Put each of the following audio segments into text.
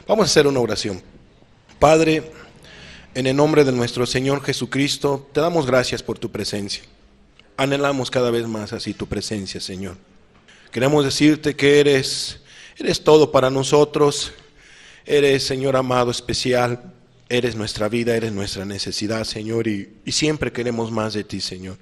Vamos a hacer una oración. Padre, en el nombre de nuestro Señor Jesucristo, te damos gracias por tu presencia. Anhelamos cada vez más así tu presencia, Señor. Queremos decirte que eres todo para nosotros. Eres, Señor amado, especial. Eres nuestra vida, eres nuestra necesidad, Señor, y siempre queremos más de ti, Señor.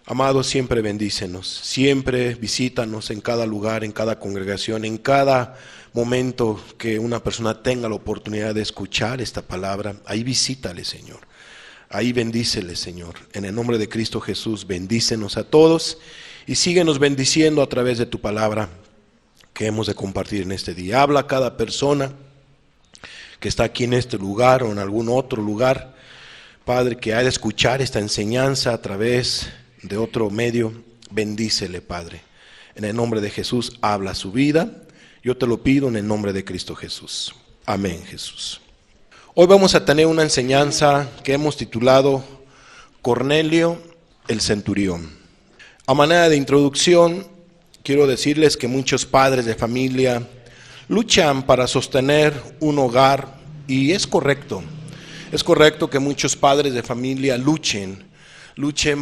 Amado, siempre bendícenos, siempre visítanos en cada lugar, en cada congregación, en cada momento que una persona tenga la oportunidad de escuchar esta palabra. Ahí visítale, Señor. Ahí bendícele, Señor. En el nombre de Cristo Jesús, bendícenos a todos y síguenos bendiciendo a través de tu palabra que hemos de compartir en este día. Habla a cada persona que está aquí en este lugar o en algún otro lugar, Padre, que ha de escuchar esta enseñanza a través de otro medio. Bendícele, Padre. En el nombre de Jesús, habla su vida. Yo te lo pido en el nombre de Cristo Jesús. Amén, Jesús. Hoy vamos a tener una enseñanza que hemos titulado Cornelio el centurión. A manera de introducción, quiero decirles que muchos padres de familia luchan para sostener un hogar, y es correcto. Es correcto que muchos padres de familia luchen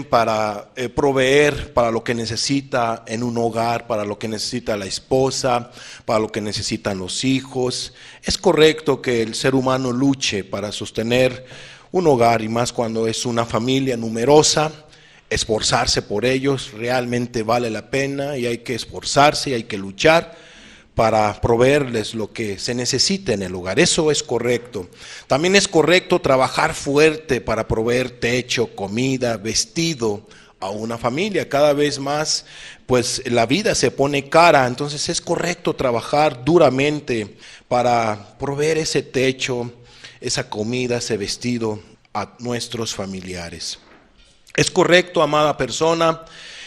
para proveer para lo que necesita en un hogar, para lo que necesita la esposa, para lo que necesitan los hijos. Es correcto que el ser humano luche para sostener un hogar, y más cuando es una familia numerosa. Esforzarse por ellos realmente vale la pena, y hay que esforzarse y hay que luchar para proveerles lo que se necesita en el hogar. Eso es correcto. También es correcto trabajar fuerte para proveer techo, comida, vestido a una familia. Cada vez más, pues la vida se pone cara, entonces es correcto trabajar duramente para proveer ese techo, esa comida, ese vestido a nuestros familiares. Es correcto, amada persona,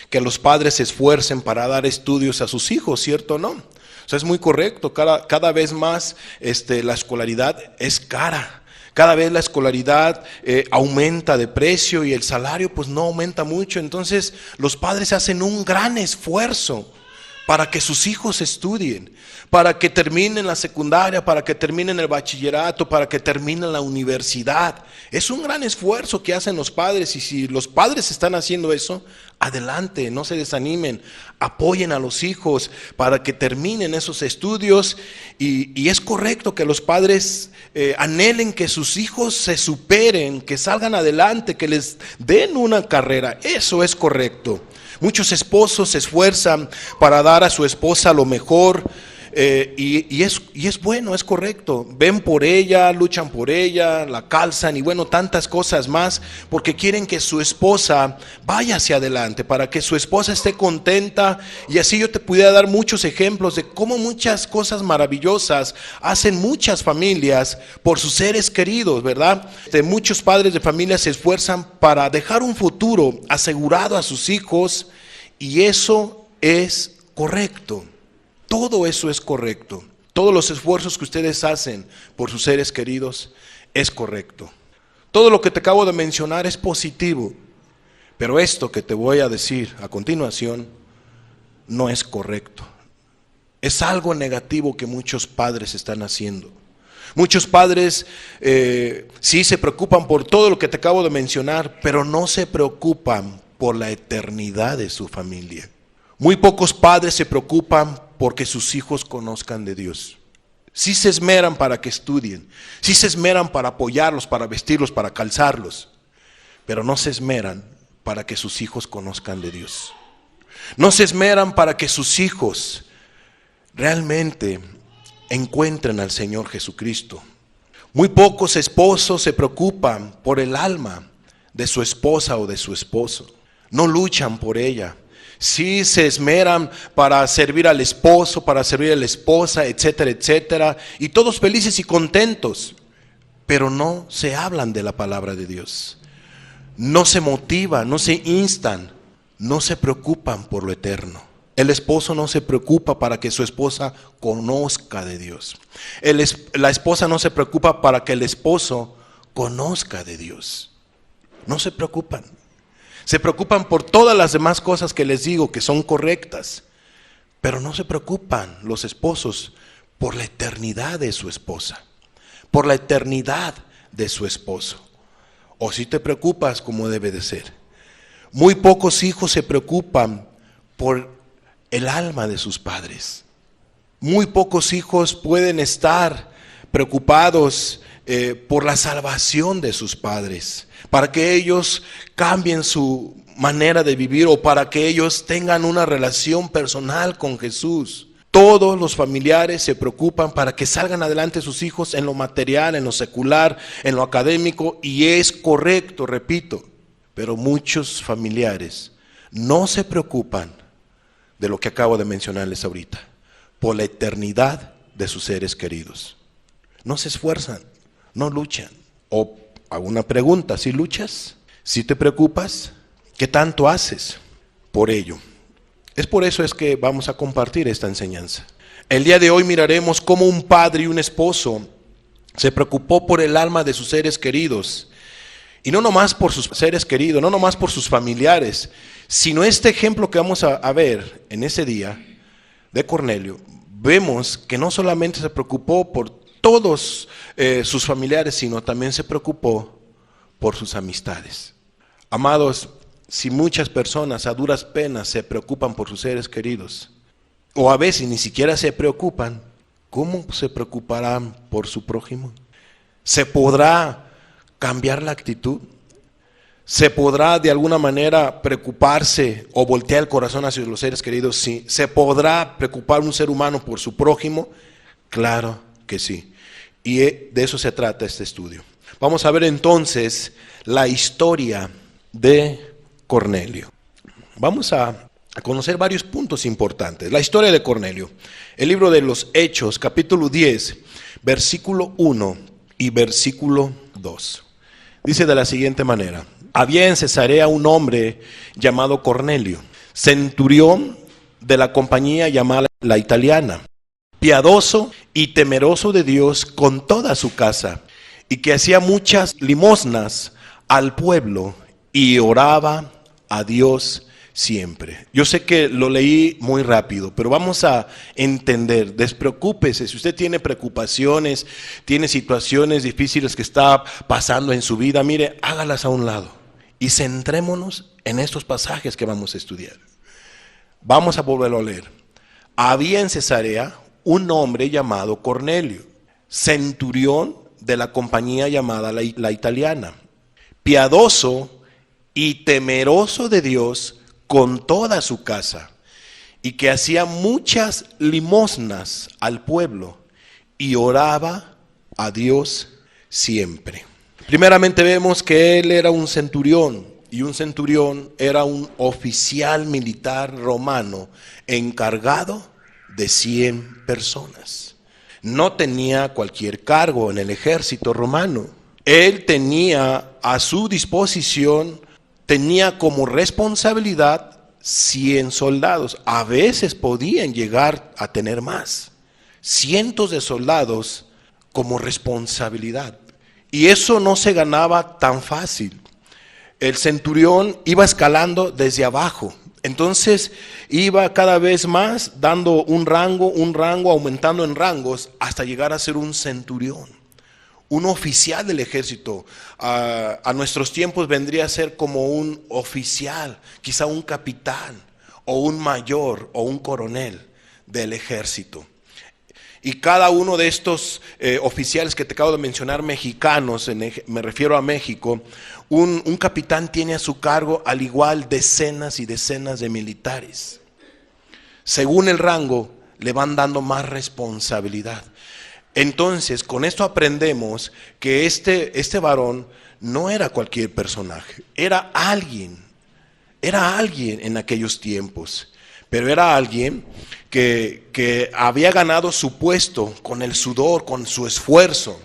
que los padres se esfuercen para dar estudios a sus hijos, ¿cierto o no? O sea, es muy correcto. Cada vez más la escolaridad es cara. Cada vez la escolaridad aumenta de precio y el salario pues no aumenta mucho. Entonces los padres hacen un gran esfuerzo para que sus hijos estudien, para que terminen la secundaria, para que terminen el bachillerato, para que terminen la universidad. Es un gran esfuerzo que hacen los padres, y si los padres están haciendo eso, adelante, no se desanimen, apoyen a los hijos para que terminen esos estudios, y es correcto que los padres anhelen que sus hijos se superen, que salgan adelante, que les den una carrera. Eso es correcto. Muchos esposos se esfuerzan para dar a su esposa lo mejor, y es bueno, es correcto. Ven por ella, luchan por ella, la calzan y bueno, tantas cosas más, porque quieren que su esposa vaya hacia adelante, para que su esposa esté contenta. Y así yo te pudiera dar muchos ejemplos de cómo muchas cosas maravillosas hacen muchas familias por sus seres queridos, ¿verdad? Muchos padres de familia se esfuerzan para dejar un futuro asegurado a sus hijos, y eso es correcto. Todo eso es correcto. Todos los esfuerzos que ustedes hacen por sus seres queridos es correcto. Todo lo que te acabo de mencionar es positivo, pero esto que te voy a decir a continuación no es correcto. Es algo negativo que muchos padres están haciendo. Muchos padres sí se preocupan por todo lo que te acabo de mencionar, pero no se preocupan por la eternidad de su familia. Muy pocos padres se preocupan porque sus hijos conozcan de Dios. Sí se esmeran para que estudien, sí se esmeran para apoyarlos, para vestirlos, para calzarlos, pero no se esmeran para que sus hijos conozcan de Dios. No se esmeran para que sus hijos realmente encuentren al Señor Jesucristo. Muy pocos esposos se preocupan por el alma de su esposa o de su esposo. No luchan por ella. Sí se esmeran para servir al esposo, para servir a la esposa, etcétera, etcétera, y todos felices y contentos, pero no se hablan de la palabra de Dios. No se motivan, no se instan, no se preocupan por lo eterno. El esposo no se preocupa para que su esposa conozca de Dios. La esposa no se preocupa para que el esposo conozca de Dios. No se preocupan. Se preocupan por todas las demás cosas que les digo que son correctas, pero no se preocupan los esposos por la eternidad de su esposa, por la eternidad de su esposo. O si te preocupas como debe de ser. Muy pocos hijos se preocupan por el alma de sus padres. Muy pocos hijos pueden estar preocupados por la salvación de sus padres, para que ellos cambien su manera de vivir o para que ellos tengan una relación personal con Jesús. Todos los familiares se preocupan para que salgan adelante sus hijos en lo material, en lo secular, en lo académico, y es correcto, repito, pero muchos familiares no se preocupan de lo que acabo de mencionarles ahorita, por la eternidad de sus seres queridos. No se esfuerzan, no luchan. O hago una pregunta, ¿si luchas? ¿Si te preocupas? ¿Qué tanto haces por ello? Es por eso es que vamos a compartir esta enseñanza. El día de hoy miraremos cómo un padre y un esposo se preocupó por el alma de sus seres queridos. Y no nomás por sus seres queridos, no nomás por sus familiares, sino este ejemplo que vamos a ver en ese día de Cornelio. Vemos que no solamente se preocupó por todos sus familiares, sino también se preocupó por sus amistades. Amados, si muchas personas a duras penas se preocupan por sus seres queridos, o a veces ni siquiera se preocupan, ¿cómo se preocuparán por su prójimo? ¿Se podrá cambiar la actitud? ¿Se podrá de alguna manera preocuparse o voltear el corazón hacia los seres queridos? Sí. ¿Se podrá preocupar un ser humano por su prójimo? Claro que sí. Y de eso se trata este estudio. Vamos a ver entonces la historia de Cornelio. Vamos a conocer varios puntos importantes. La historia de Cornelio. El libro de los Hechos, capítulo 10, versículo 1 y versículo 2. Dice de la siguiente manera: había en Cesarea un hombre llamado Cornelio, centurión de la compañía llamada la Italiana, piadoso y temeroso de Dios con toda su casa, y que hacía muchas limosnas al pueblo y oraba a Dios siempre. Yo sé que lo leí muy rápido, pero vamos a entender. Despreocúpese. Si usted tiene preocupaciones, tiene situaciones difíciles que está pasando en su vida, mire, hágalas a un lado y centrémonos en estos pasajes que vamos a estudiar. Vamos a volverlo a leer. Había en Cesarea un hombre llamado Cornelio, centurión de la compañía llamada la Italiana, piadoso y temeroso de Dios con toda su casa, y que hacía muchas limosnas al pueblo y oraba a Dios siempre. Primeramente vemos que él era un centurión, y un centurión era un oficial militar romano encargado de 100 personas. No tenía cualquier cargo en el ejército romano. Él tenía a su disposición, tenía como responsabilidad 100 soldados. A veces podían llegar a tener más. Cientos de soldados como responsabilidad. Y eso no se ganaba tan fácil. El centurión iba escalando desde abajo. Entonces iba cada vez más dando un rango, aumentando en rangos hasta llegar a ser un centurión. Un oficial del ejército. A nuestros tiempos vendría a ser como un oficial, quizá un capitán o un mayor o un coronel del ejército. Y cada uno de estos oficiales que te acabo de mencionar, mexicanos, me refiero a México, un capitán tiene a su cargo al igual decenas y decenas de militares. Según el rango, le van dando más responsabilidad. Entonces, con esto aprendemos que este varón no era cualquier personaje, era alguien en aquellos tiempos, pero era alguien que había ganado su puesto con el sudor, con su esfuerzo.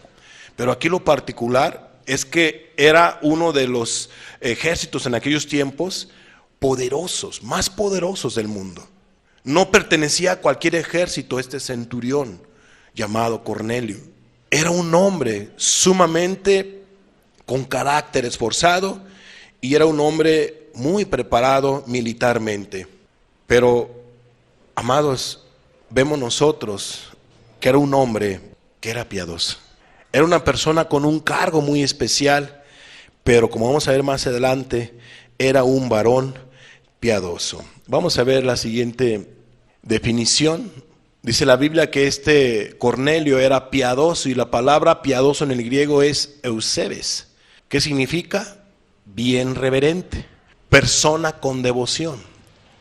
Pero aquí lo particular es que era uno de los ejércitos en aquellos tiempos poderosos, más poderosos del mundo. No pertenecía a cualquier ejército este centurión llamado Cornelio. Era un hombre sumamente con carácter esforzado y era un hombre muy preparado militarmente. Pero, amados, vemos nosotros que era un hombre que era piadoso. Era una persona con un cargo muy especial, pero como vamos a ver más adelante, era un varón piadoso. Vamos a ver la siguiente definición. Dice la Biblia que este Cornelio era piadoso, y la palabra piadoso en el griego es eusebes. ¿Qué significa? Bien reverente, persona con devoción.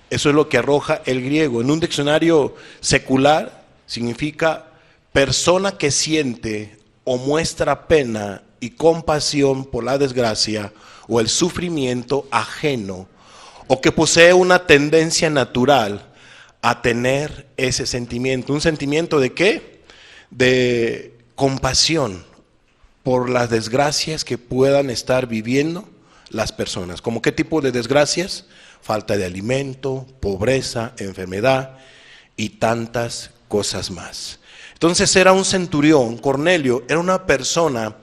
Eso es lo que arroja el griego. En un diccionario secular significa persona que siente o muestra pena y compasión por la desgracia o el sufrimiento ajeno, o que posee una tendencia natural a tener ese sentimiento. ¿Un sentimiento de qué? De compasión por las desgracias que puedan estar viviendo las personas. ¿Cómo qué tipo de desgracias? Falta de alimento, pobreza, enfermedad y tantas cosas más. Entonces era un centurión. Cornelio era una persona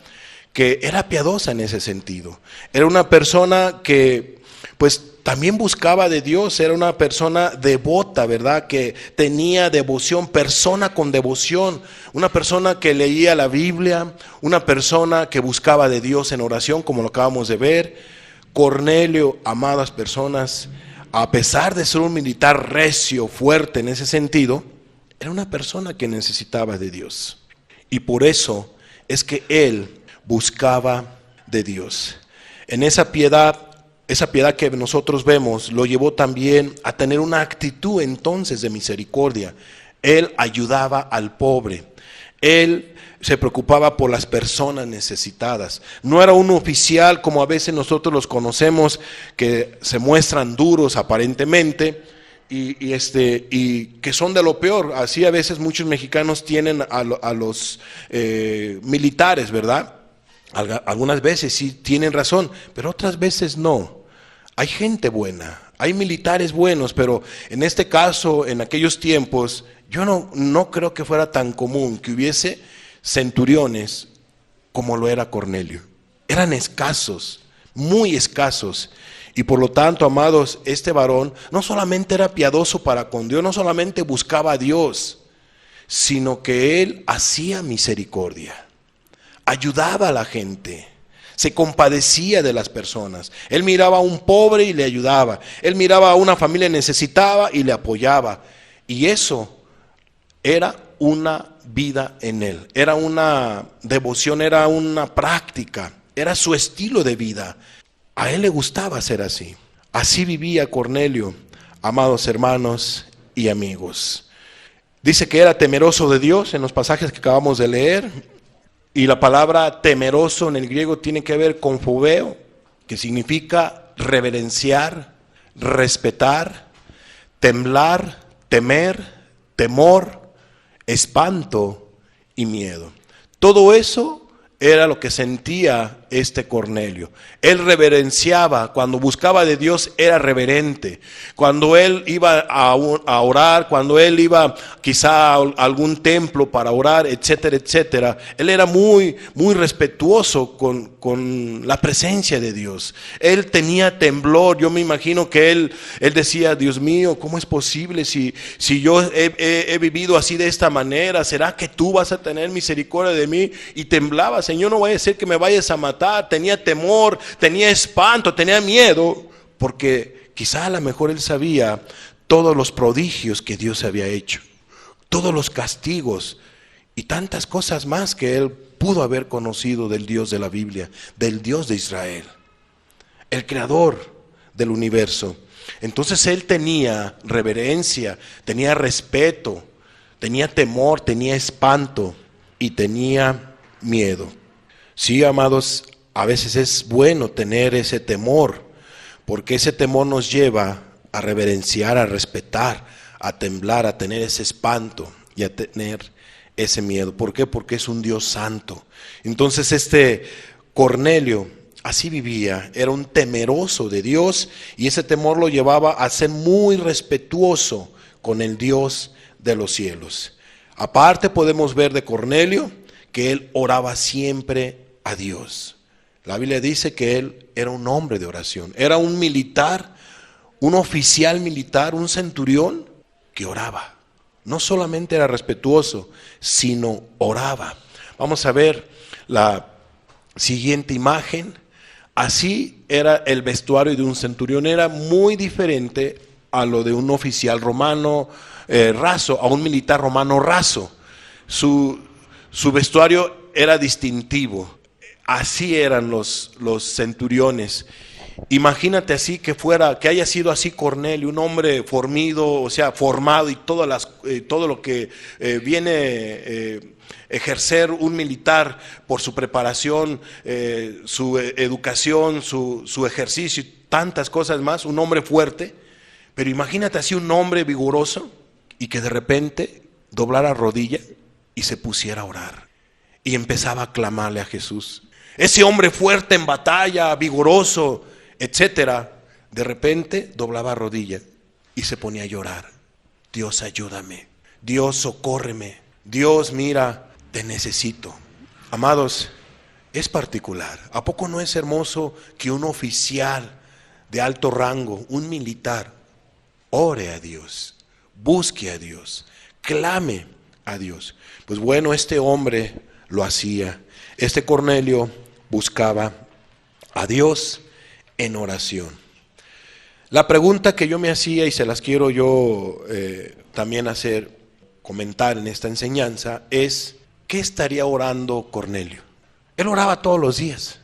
que era piadosa en ese sentido. Era una persona que pues también buscaba de Dios, era una persona devota, ¿verdad? Que tenía devoción, persona con devoción, una persona que leía la Biblia, una persona que buscaba de Dios en oración, como lo acabamos de ver. Cornelio, amadas personas, a pesar de ser un militar recio, fuerte en ese sentido, era una persona que necesitaba de Dios. Y por eso es que él buscaba de Dios. En esa piedad que nosotros vemos, lo llevó también a tener una actitud entonces de misericordia. Él ayudaba al pobre. Él se preocupaba por las personas necesitadas. No era un oficial como a veces nosotros los conocemos, que se muestran duros aparentemente y que son de lo peor. Así a veces muchos mexicanos tienen a los militares, ¿verdad? Algunas veces sí tienen razón, pero otras veces no. Hay gente buena, hay militares buenos, pero en este caso, en aquellos tiempos, yo no creo que fuera tan común que hubiese centuriones como lo era Cornelio. Eran escasos, muy escasos. Y por lo tanto, amados, este varón no solamente era piadoso para con Dios, no solamente buscaba a Dios, sino que él hacía misericordia, ayudaba a la gente, se compadecía de las personas. Él miraba a un pobre y le ayudaba. Él miraba a una familia necesitada y le apoyaba. Y eso era una vida en él, era una devoción, era una práctica, era su estilo de vida. A él le gustaba ser así. Así vivía Cornelio, amados hermanos y amigos. Dice que era temeroso de Dios en los pasajes que acabamos de leer. Y la palabra temeroso en el griego tiene que ver con fobeo, que significa reverenciar, respetar, temblar, temer, temor, espanto y miedo. Todo eso era lo que sentía este Cornelio. Él reverenciaba, cuando buscaba de Dios era reverente. Cuando él iba a orar, cuando él iba quizá a algún templo para orar, etcétera, etcétera, él era muy, muy respetuoso con la presencia de Dios. Él tenía temblor. Yo me imagino que él decía: Dios mío, ¿cómo es posible si yo he vivido así de esta manera? ¿Será que tú vas a tener misericordia de mí? Y temblaba: Señor, no vaya a ser que me vayas a matar. Tenía temor, tenía espanto, tenía miedo, porque quizá a lo mejor él sabía todos los prodigios que Dios había hecho, todos los castigos y tantas cosas más que él pudo haber conocido del Dios de la Biblia, del Dios de Israel, el creador del universo. Entonces él tenía reverencia, tenía respeto, tenía temor, tenía espanto y tenía miedo. Sí, amados, a veces es bueno tener ese temor, porque ese temor nos lleva a reverenciar, a respetar, a temblar, a tener ese espanto y a tener ese miedo. ¿Por qué? Porque es un Dios santo. Entonces este Cornelio así vivía, era un temeroso de Dios, y ese temor lo llevaba a ser muy respetuoso con el Dios de los cielos. Aparte podemos ver de Cornelio que él oraba siempre a Dios. La Biblia dice que él era un hombre de oración, era un militar, un oficial militar, un centurión que oraba. No solamente era respetuoso, sino oraba. Vamos a ver la siguiente imagen. Así era el vestuario de un centurión. Era muy diferente a lo de un oficial romano raso, a un militar romano raso. Su vestuario era distintivo. Así eran los centuriones. Imagínate así que haya sido así Cornelio, un hombre formido, o sea, formado y todo lo que viene ejercer un militar por su preparación, su educación, su ejercicio y tantas cosas más, un hombre fuerte. Pero imagínate así un hombre vigoroso y que de repente doblara rodilla y se pusiera a orar y empezaba a clamarle a Jesús. Ese hombre fuerte en batalla, vigoroso, etcétera, de repente doblaba rodilla y se ponía a llorar. Dios, ayúdame. Dios, socórreme. Dios, mira, te necesito. Amados, es particular. ¿A poco no es hermoso que un oficial de alto rango, un militar, ore a Dios, busque a Dios, clame a Dios? Pues bueno, este hombre lo hacía. Este Cornelio buscaba a Dios en oración. La pregunta que yo me hacía, y se las quiero yo también comentar en esta enseñanza, es: ¿qué estaría orando Cornelio? Él oraba todos los días.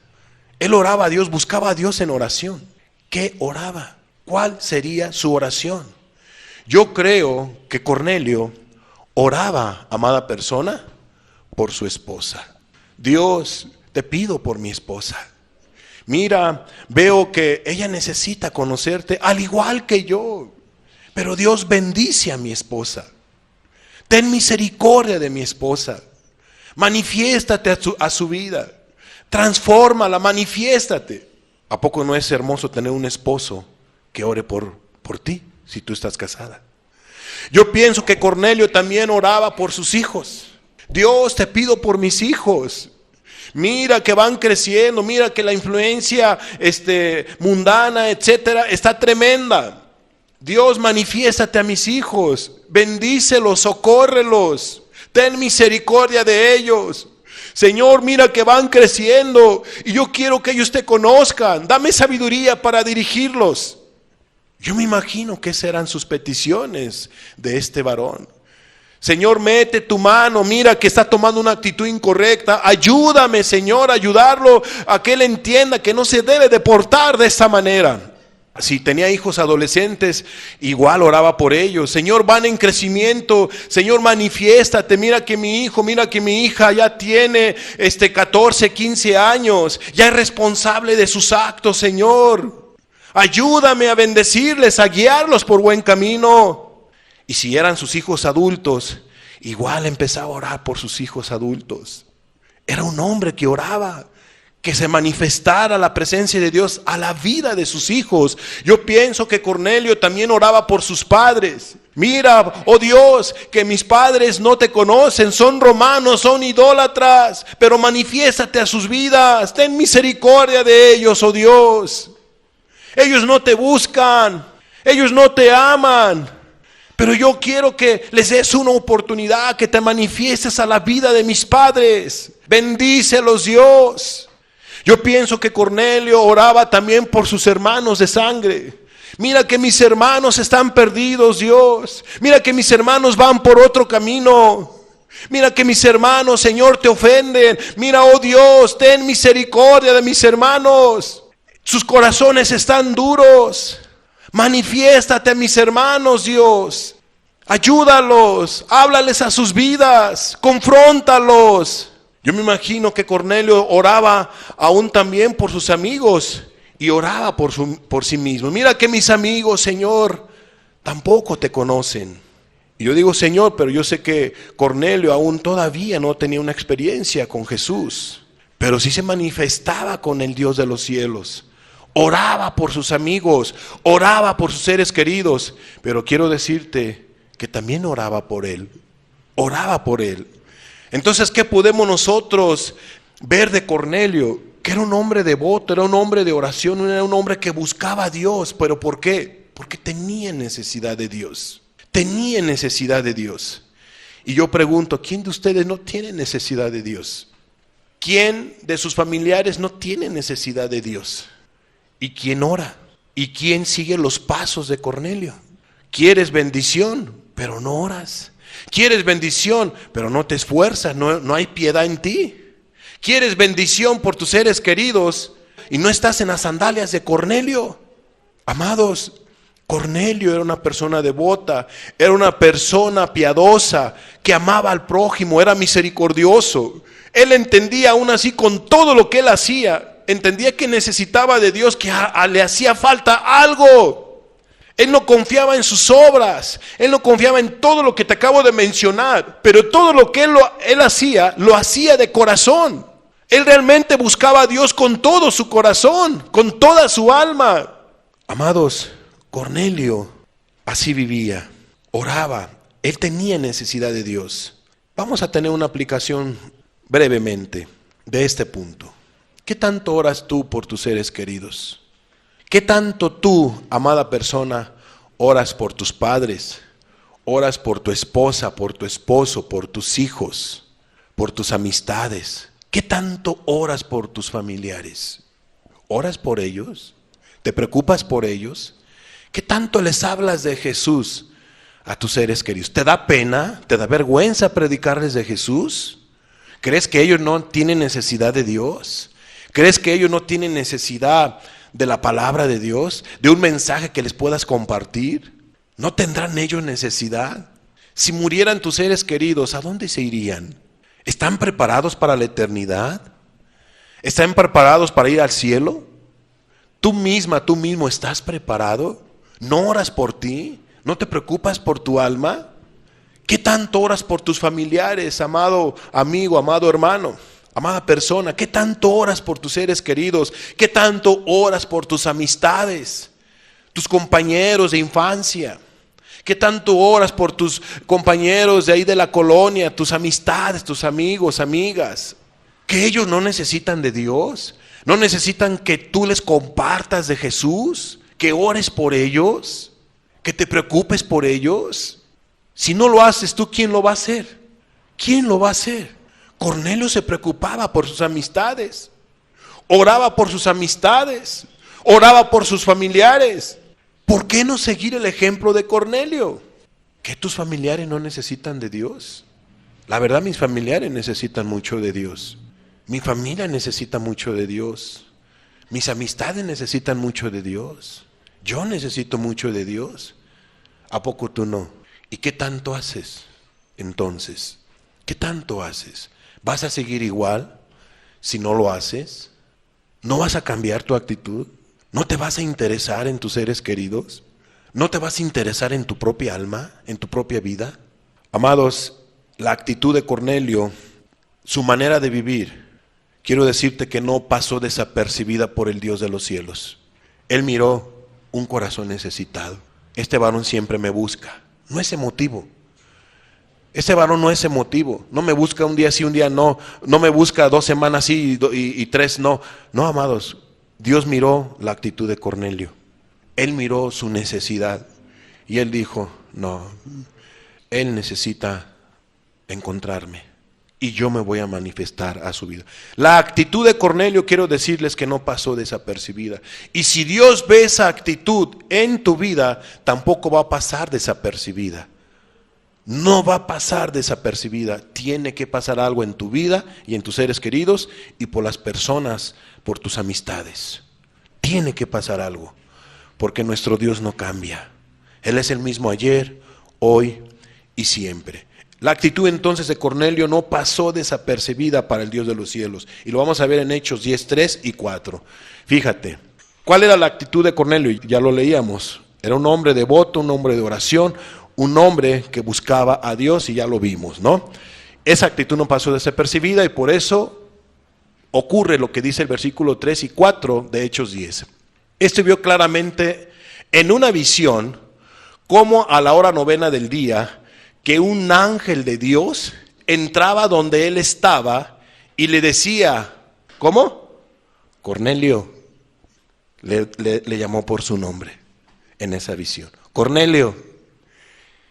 Él oraba a Dios, buscaba a Dios en oración. ¿Qué oraba? ¿Cuál sería su oración? Yo creo que Cornelio oraba, amada persona, por su esposa. Dios, te pido por mi esposa. Mira, veo que ella necesita conocerte al igual que yo. Pero Dios, bendice a mi esposa. Ten misericordia de mi esposa. Manifiéstate a su vida. Transfórmala, manifiéstate. ¿A poco no es hermoso tener un esposo que ore por ti si tú estás casada? Yo pienso que Cornelio también oraba por sus hijos. Dios, te pido por mis hijos. Mira que van creciendo, mira que la influencia mundana, etcétera, está tremenda. Dios, manifiéstate a mis hijos, bendícelos, socórrelos, ten misericordia de ellos. Señor, mira que van creciendo y yo quiero que ellos te conozcan. Dame sabiduría para dirigirlos. Yo me imagino que esas eran sus peticiones de este varón. Señor, mete tu mano, mira que está tomando una actitud incorrecta. Ayúdame, Señor, a ayudarlo a que él entienda que no se debe de portar de esa manera. Si tenía hijos adolescentes, igual oraba por ellos. Señor, van en crecimiento. Señor, manifiéstate. Mira que mi hijo, mira que mi hija ya tiene 14, 15 años. Ya es responsable de sus actos, Señor. Ayúdame a bendecirles, a guiarlos por buen camino. Y si eran sus hijos adultos, igual empezaba a orar por sus hijos adultos. Era un hombre que oraba, que se manifestara la presencia de Dios a la vida de sus hijos. Yo pienso que Cornelio también oraba por sus padres. Mira, oh Dios, que mis padres no te conocen, son romanos, son idólatras, pero manifiéstate a sus vidas, ten misericordia de ellos, oh Dios. Ellos no te buscan, ellos no te aman, pero yo quiero que les des una oportunidad, que te manifiestes a la vida de mis padres. Bendícelos, Dios. Yo pienso que Cornelio oraba también por sus hermanos de sangre. Mira que mis hermanos están perdidos, Dios. Mira que mis hermanos van por otro camino. Mira que mis hermanos, Señor, te ofenden. Mira, oh Dios, ten misericordia de mis hermanos. Sus corazones están duros. Manifiéstate a mis hermanos, Dios. Ayúdalos, háblales a sus vidas, confróntalos. Yo me imagino que Cornelio oraba aún también por sus amigos y oraba por sí mismo. Mira que mis amigos, Señor, tampoco te conocen. Y yo digo, Señor, pero yo sé que Cornelio aún todavía no tenía una experiencia con Jesús, pero sí se manifestaba con el Dios de los cielos. Oraba por sus amigos, oraba por sus seres queridos, pero quiero decirte que también oraba por él. Entonces, ¿qué podemos nosotros ver de Cornelio? Que era un hombre devoto, era un hombre de oración, era un hombre que buscaba a Dios. ¿Pero por qué? Porque tenía necesidad de Dios. tenía necesidad de Dios. Y yo pregunto, ¿quién de ustedes no tiene necesidad de Dios? ¿Quién de sus familiares no tiene necesidad de Dios? ¿Y quién ora? ¿Y quién sigue los pasos de Cornelio? ¿Quieres bendición, pero no oras? ¿Quieres bendición, pero no te esfuerzas? No hay piedad en ti. ¿Quieres bendición por tus seres queridos y no estás en las sandalias de Cornelio? Amados, Cornelio era una persona devota, era una persona piadosa, que amaba al prójimo, era misericordioso. Él entendía aún así con todo lo que él hacía, entendía que necesitaba de Dios, que le hacía falta algo. Él no confiaba en sus obras, él no confiaba en todo lo que te acabo de mencionar, pero todo lo que él hacía, lo hacía de corazón. Él realmente buscaba a Dios con todo su corazón, con toda su alma. Amados, Cornelio así vivía, oraba, él tenía necesidad de Dios. Vamos a tener una aplicación brevemente de este punto. ¿Qué tanto oras tú por tus seres queridos? ¿Qué tanto tú, amada persona, oras por tus padres? ¿Oras por tu esposa, por tu esposo, por tus hijos, por tus amistades? ¿Qué tanto oras por tus familiares? ¿Oras por ellos? ¿Te preocupas por ellos? ¿Qué tanto les hablas de Jesús a tus seres queridos? ¿Te da pena? ¿Te da vergüenza predicarles de Jesús? ¿Crees que ellos no tienen necesidad de Dios? ¿Crees que ellos no tienen necesidad de la palabra de Dios? ¿De un mensaje que les puedas compartir? ¿No tendrán ellos necesidad? Si murieran tus seres queridos, ¿a dónde se irían? ¿Están preparados para la eternidad? ¿Están preparados para ir al cielo? ¿Tú misma, tú mismo estás preparado? ¿No oras por ti? ¿No te preocupas por tu alma? ¿Qué tanto oras por tus familiares, amado amigo, amado hermano, amada persona? ¿Qué tanto oras por tus seres queridos? ¿Qué tanto oras por tus amistades, tus compañeros de infancia? ¿Qué tanto oras por tus compañeros de ahí de la colonia, tus amistades, tus amigos, amigas? ¿Que ellos no necesitan de Dios? ¿No necesitan que tú les compartas de Jesús? ¿Que ores por ellos? ¿Que te preocupes por ellos? Si no lo haces tú, ¿quién lo va a hacer? ¿Quién lo va a hacer? Cornelio se preocupaba por sus amistades, oraba por sus amistades, oraba por sus familiares. ¿Por qué no seguir el ejemplo de Cornelio? ¿Que tus familiares no necesitan de Dios? La verdad, mis familiares necesitan mucho de Dios. Mi familia necesita mucho de Dios. Mis amistades necesitan mucho de Dios. Yo necesito mucho de Dios. ¿A poco tú no? ¿Y qué tanto haces entonces? ¿Qué tanto haces? ¿Vas a seguir igual si no lo haces? ¿No vas a cambiar tu actitud? ¿No te vas a interesar en tus seres queridos? ¿No te vas a interesar en tu propia alma, en tu propia vida? Amados, la actitud de Cornelio, su manera de vivir, quiero decirte que no pasó desapercibida por el Dios de los cielos. Él miró un corazón necesitado. Este varón siempre me busca. No es emotivo. Ese varón no es emotivo. No me busca un día sí, un día no. No me busca 2 semanas sí y 3 no. No, amados. Dios miró la actitud de Cornelio. Él miró su necesidad. Y él dijo, no, él necesita encontrarme. Y yo me voy a manifestar a su vida. La actitud de Cornelio, quiero decirles que no pasó desapercibida. Y si Dios ve esa actitud en tu vida, tampoco va a pasar desapercibida. No va a pasar desapercibida. Tiene que pasar algo en tu vida y en tus seres queridos y por las personas, por tus amistades. Tiene que pasar algo, porque nuestro Dios no cambia. Él es el mismo ayer, hoy y siempre. La actitud entonces de Cornelio no pasó desapercibida para el Dios de los cielos. Y lo vamos a ver en Hechos 10, 3 y 4. Fíjate, ¿cuál era la actitud de Cornelio? Ya lo leíamos. Era un hombre devoto, un hombre de oración, un hombre que buscaba a Dios y ya lo vimos, ¿no? Esa actitud no pasó desapercibida y por eso ocurre lo que dice el versículo 3 y 4 de Hechos 10. Este vio claramente en una visión cómo a la hora 9 del día que un ángel de Dios entraba donde él estaba y le decía, ¿cómo? Cornelio. Le llamó por su nombre en esa visión. Cornelio.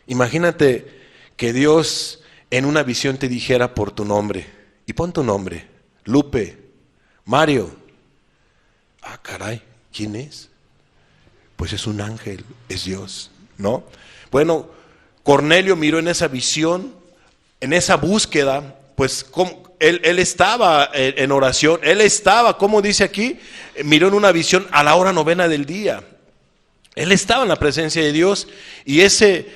Imagínate que Dios en una visión te dijera por tu nombre, y pon tu nombre, Lupe, Mario. Ah, caray, ¿quién es? Pues es un ángel, es Dios, ¿no? Bueno, Cornelio miró en esa visión, en esa búsqueda, pues él estaba en oración, él estaba, como dice aquí, miró en una visión a la hora 9 del día. Él estaba en la presencia de Dios y ese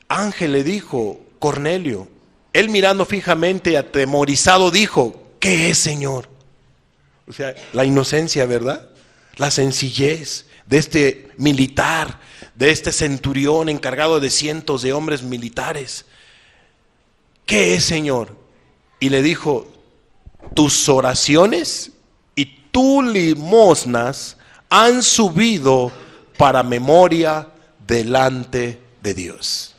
ángel le dijo, Cornelio, él mirando fijamente, atemorizado, dijo, ¿qué es, Señor? O sea, la inocencia, ¿verdad? La sencillez de este militar, de este centurión encargado de cientos de hombres militares. ¿Qué es, Señor? Y le dijo, tus oraciones y tus limosnas han subido para memoria delante de Dios.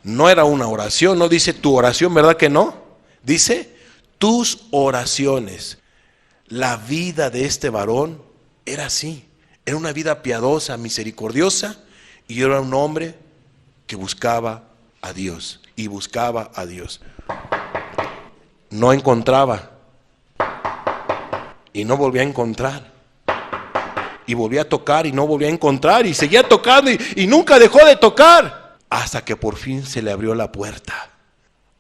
No era una oración, no dice tu oración, ¿verdad que no? Dice tus oraciones. La vida de este varón era así, era una vida piadosa, misericordiosa, y era un hombre que buscaba a Dios y buscaba a Dios. No encontraba y no volvía a encontrar, y volvía a tocar y no volvía a encontrar, y seguía tocando y nunca dejó de tocar, hasta que por fin se le abrió la puerta.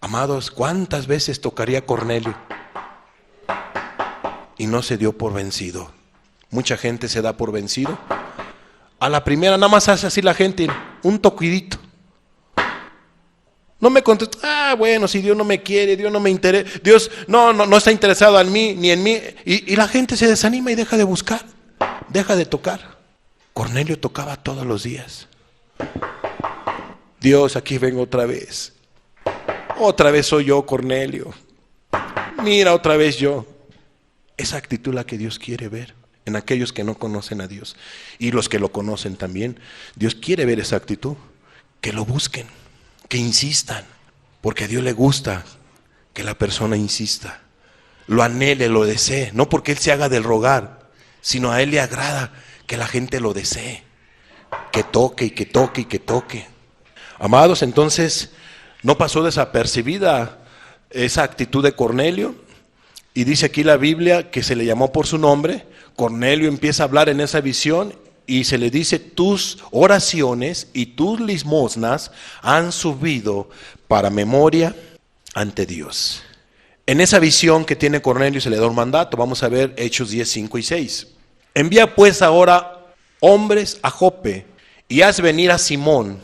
Amados, ¿cuántas veces tocaría Cornelio? Y no se dio por vencido. Mucha gente se da por vencido. A la primera nada más hace así la gente, un toquidito. No me contesta, bueno, si Dios no me quiere, Dios no me interesa, Dios no está interesado en mí, ni en mí. Y la gente se desanima y deja de buscar, deja de tocar. Cornelio tocaba todos los días. Dios, aquí vengo otra vez. Otra vez soy yo, Cornelio. Mira, otra vez yo. Esa actitud la que Dios quiere ver en aquellos que no conocen a Dios. Y los que lo conocen también. Dios quiere ver esa actitud. Que lo busquen, que insistan. Porque a Dios le gusta que la persona insista. Lo anhele, lo desee. No porque Él se haga del rogar, sino a Él le agrada que la gente lo desee. Que toque y que toque y que toque. Amados, entonces no pasó desapercibida esa actitud de Cornelio. Y dice aquí la Biblia que se le llamó por su nombre. Cornelio empieza a hablar en esa visión y se le dice, tus oraciones y tus limosnas han subido para memoria ante Dios. En esa visión que tiene Cornelio se le da un mandato. Vamos a ver Hechos 10, 5 y 6. Envía pues ahora hombres a Jope y haz venir a Simón,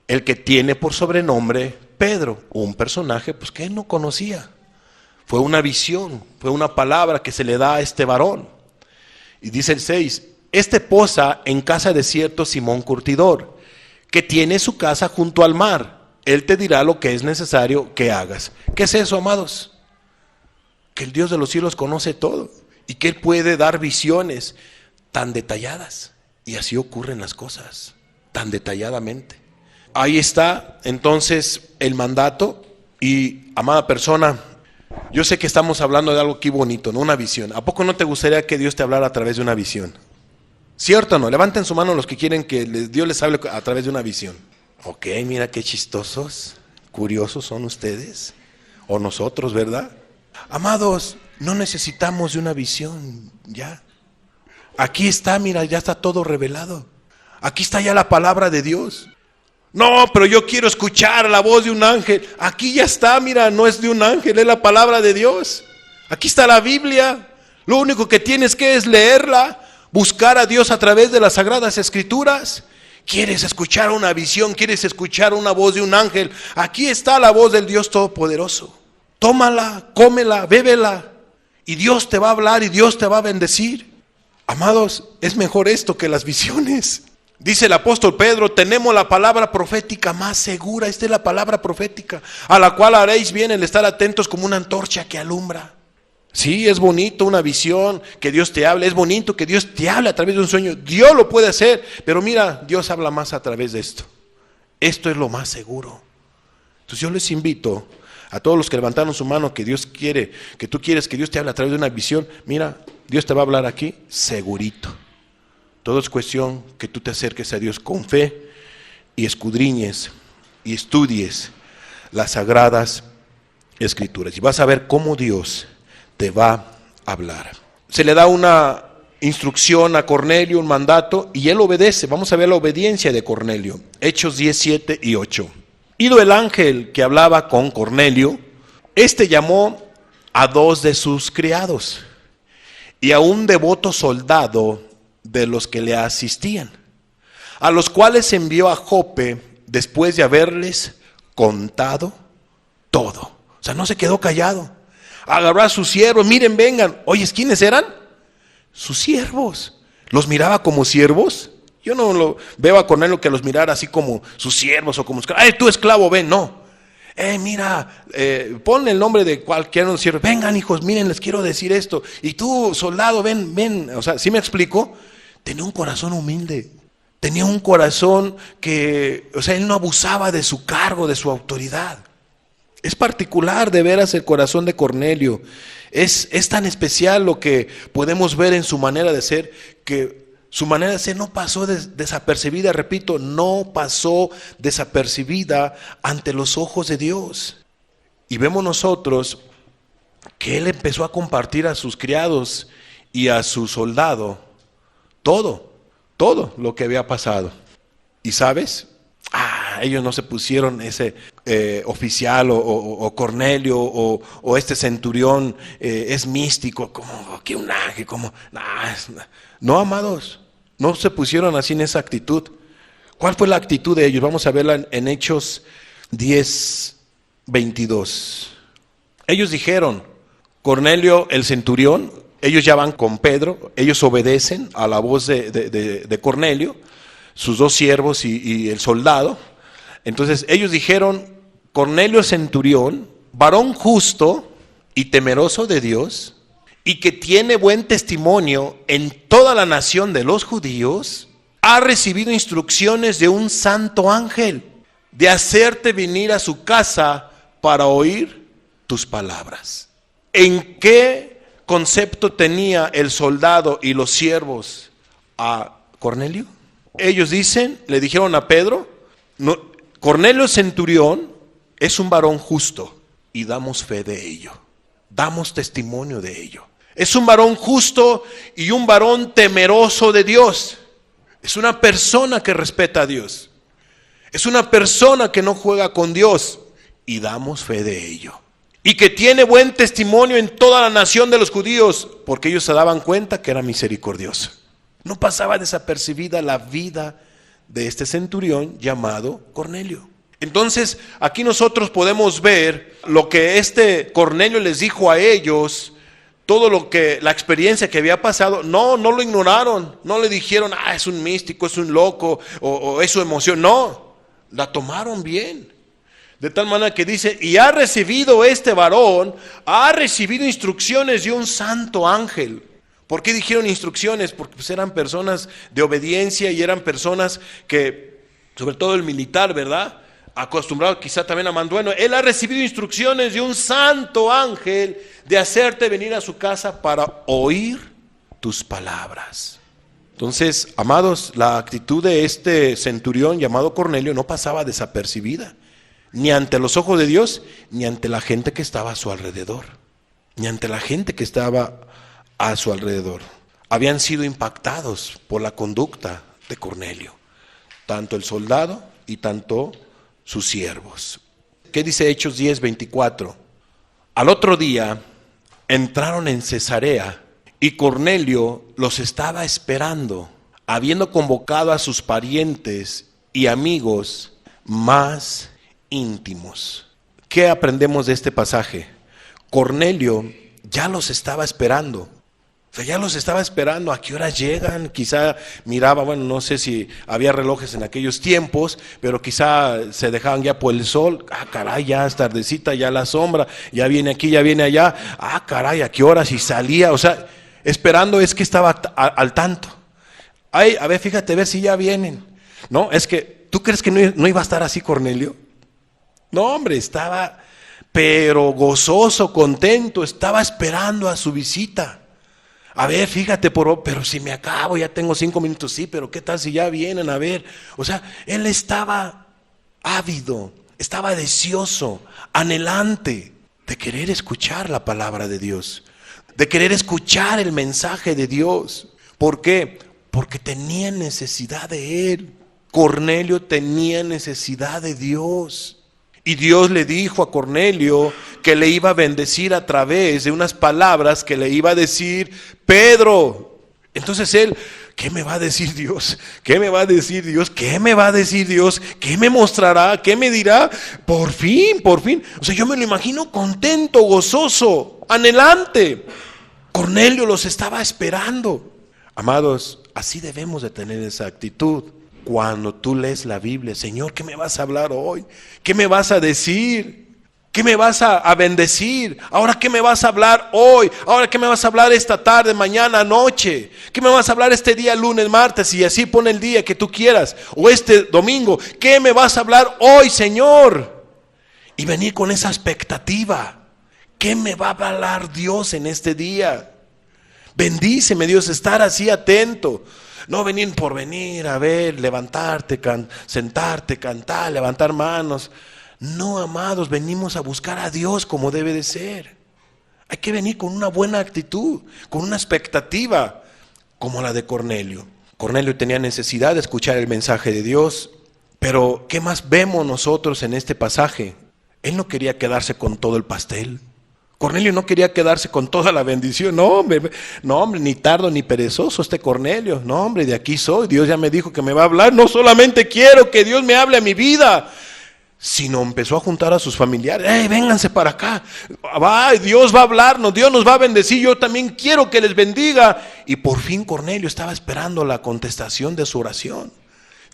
el que tiene por sobrenombre Pedro, un personaje pues que él no conocía. Fue una visión, fue una palabra que se le da a este varón. Y dice el 6, este posa en casa de cierto Simón Curtidor, que tiene su casa junto al mar. Él te dirá lo que es necesario que hagas. ¿Qué es eso, amados? Que el Dios de los cielos conoce todo y que Él puede dar visiones tan detalladas. Y así ocurren las cosas, tan detalladamente. Ahí está entonces el mandato. Y amada persona, yo sé que estamos hablando de algo aquí bonito, ¿no? Una visión. ¿A poco no te gustaría que Dios te hablara a través de una visión? ¿Cierto o no? Levanten su mano los que quieren que Dios les hable a través de una visión. Ok, mira qué chistosos, curiosos son ustedes, o nosotros, ¿verdad? Amados, no necesitamos de una visión, ya. Aquí está, mira, ya está todo revelado. Aquí está ya la palabra de Dios. No, pero yo quiero escuchar la voz de un ángel. Aquí ya está, mira, no es de un ángel, es la palabra de Dios. Aquí está la Biblia. Lo único que tienes que es leerla, buscar a Dios a través de las Sagradas Escrituras. ¿Quieres escuchar una visión? ¿Quieres escuchar una voz de un ángel? Aquí está la voz del Dios Todopoderoso. Tómala, cómela, bébela. Y Dios te va a hablar y Dios te va a bendecir. Amados, es mejor esto que las visiones. Dice el apóstol Pedro, tenemos la palabra profética más segura. Esta es la palabra profética, a la cual haréis bien el estar atentos como una antorcha que alumbra. Sí, es bonito una visión, que Dios te hable, es bonito que Dios te hable a través de un sueño. Dios lo puede hacer, pero mira, Dios habla más a través de esto. Esto es lo más seguro. Entonces yo les invito a todos los que levantaron su mano, que Dios quiere, que tú quieres que Dios te hable a través de una visión. Mira, Dios te va a hablar aquí segurito. Todo es cuestión que tú te acerques a Dios con fe y escudriñes y estudies las Sagradas Escrituras. Y vas a ver cómo Dios te va a hablar. Se le da una instrucción a Cornelio, un mandato, y él obedece. Vamos a ver la obediencia de Cornelio. Hechos 17 y 8. Ido el ángel que hablaba con Cornelio, llamó a 2 de sus criados y a un devoto soldado de los que le asistían, a los cuales envió a Jope después de haberles contado todo. O sea, no se quedó callado. Agarró a sus siervos, miren, vengan. Oye, ¿quiénes eran? Sus siervos. ¿Los miraba como siervos? Yo no lo veo a Cornelio que los mirara así como sus siervos o como esclavos. ¡Ay, tú esclavo, ven! No. Mira, ponle el nombre de cualquiera de los siervos. Vengan, hijos, miren, les quiero decir esto. Y tú, soldado, ven. O sea, ¿sí me explico? Tenía un corazón humilde. Tenía un corazón que, o sea, él no abusaba de su cargo, de su autoridad. Es particular de veras el corazón de Cornelio. Es tan especial lo que podemos ver en su manera de ser, que su manera de ser no pasó desapercibida, repito, no pasó desapercibida ante los ojos de Dios. Y vemos nosotros que él empezó a compartir a sus criados y a su soldado todo lo que había pasado. ¿Y sabes? Ellos no se pusieron ese oficial o Cornelio o este centurión es místico, como que un ángel, como... No, amados, no se pusieron así en esa actitud. ¿Cuál fue la actitud de ellos? Vamos a verla en Hechos 10, 22. Ellos dijeron, Cornelio el centurión, ellos ya van con Pedro, ellos obedecen a la voz de Cornelio, sus 2 siervos y el soldado. Entonces ellos dijeron, Cornelio centurión, varón justo y temeroso de Dios, y que tiene buen testimonio en toda la nación de los judíos, ha recibido instrucciones de un santo ángel de hacerte venir a su casa para oír tus palabras. ¿En qué concepto tenía el soldado y los siervos a Cornelio? Ellos le dijeron a Pedro, Cornelio centurión es un varón justo y damos fe de ello, damos testimonio de ello. Es un varón justo y un varón temeroso de Dios. Es una persona que respeta a Dios. Es una persona que no juega con Dios y damos fe de ello. Y que tiene buen testimonio en toda la nación de los judíos, porque ellos se daban cuenta que era misericordioso. No pasaba desapercibida la vida de este centurión llamado Cornelio. Entonces, aquí nosotros podemos ver lo que Cornelio les dijo a ellos, todo la experiencia que había pasado. No lo ignoraron, no le dijeron, es un místico, es un loco, o es su emoción. No, la tomaron bien. De tal manera que dice, y ha recibido ha recibido instrucciones de un santo ángel. ¿Por qué dijeron instrucciones? Porque eran personas de obediencia y eran personas que, sobre todo el militar, ¿verdad?, acostumbrado quizá también a Mandueno. Él ha recibido instrucciones de un santo ángel de hacerte venir a su casa para oír tus palabras. Entonces, amados, la actitud de este centurión llamado Cornelio no pasaba desapercibida, ni ante los ojos de Dios, ni ante la gente que estaba a su alrededor, Habían sido impactados por la conducta de Cornelio, tanto el soldado y tanto sus siervos. ¿Qué dice Hechos 10, 24? Al otro día entraron en Cesarea y Cornelio los estaba esperando, habiendo convocado a sus parientes y amigos más íntimos. ¿Qué aprendemos de este pasaje? Cornelio ya los estaba esperando. ¿A qué horas llegan? Quizá miraba, no sé si había relojes en aquellos tiempos, pero quizá se dejaban ya por el sol. Caray, ya es tardecita, ya la sombra, ya viene aquí, ya viene allá. Caray, ¿a qué horas? Y salía, esperando es que estaba al tanto. A ver, fíjate, a ver si ya vienen. No, es que, ¿tú crees que no iba a estar así Cornelio? No, hombre, estaba, pero gozoso, contento, estaba esperando a su visita. A ver, fíjate, pero si me acabo, ya tengo 5 minutos, sí, pero ¿qué tal si ya vienen? A ver, él estaba ávido, estaba deseoso, anhelante de querer escuchar la palabra de Dios, de querer escuchar el mensaje de Dios. ¿Por qué? Porque tenía necesidad de él. Cornelio tenía necesidad de Dios. Y Dios le dijo a Cornelio que le iba a bendecir a través de unas palabras que le iba a decir Pedro. Entonces él, ¿qué me va a decir Dios? ¿Qué me va a decir Dios? ¿Qué me va a decir Dios? ¿Qué me mostrará? ¿Qué me dirá? Por fin, por fin. O sea, yo me lo imagino contento, gozoso, anhelante. Cornelio los estaba esperando. Amados, así debemos de tener esa actitud. Cuando tú lees la Biblia, Señor, ¿qué me vas a hablar hoy? ¿Qué me vas a decir? ¿Qué me vas a bendecir? ¿Ahora qué me vas a hablar hoy? ¿Ahora qué me vas a hablar esta tarde, mañana, noche? ¿Qué me vas a hablar este día, lunes, martes? Y así pon el día que tú quieras. O este domingo. ¿Qué me vas a hablar hoy, Señor? Y venir con esa expectativa. ¿Qué me va a hablar Dios en este día? Bendíceme, Dios, estar así atento. No venir por venir, a ver, levantarte, sentarte, cantar, levantar manos. No, amados, venimos a buscar a Dios como debe de ser. Hay que venir con una buena actitud, con una expectativa, como la de Cornelio. Cornelio tenía necesidad de escuchar el mensaje de Dios, pero ¿qué más vemos nosotros en este pasaje? Él no quería quedarse con todo el pastel. Cornelio no quería quedarse con toda la bendición. No, hombre, ni tardo ni perezoso este Cornelio. No, hombre, de aquí soy. Dios ya me dijo que me va a hablar. No solamente quiero que Dios me hable a mi vida, sino empezó a juntar a sus familiares. Vénganse para acá. Dios va a hablarnos, Dios nos va a bendecir. Yo también quiero que les bendiga. Y por fin Cornelio estaba esperando la contestación de su oración.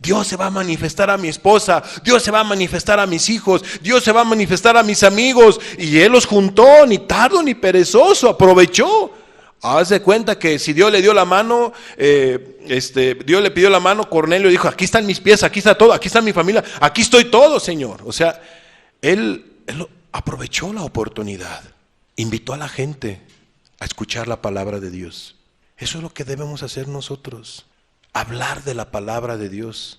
Dios se va a manifestar a mi esposa, Dios se va a manifestar a mis hijos, Dios se va a manifestar a mis amigos. Y él los juntó, ni tardo ni perezoso, aprovechó. Haz de cuenta que si Dios le dio la mano, Dios le pidió la mano, Cornelio dijo, aquí están mis pies, aquí está todo, aquí está mi familia, aquí estoy todo, Señor. O sea, él aprovechó la oportunidad, invitó a la gente a escuchar la palabra de Dios. Eso es lo que debemos hacer nosotros. Hablar de la palabra de Dios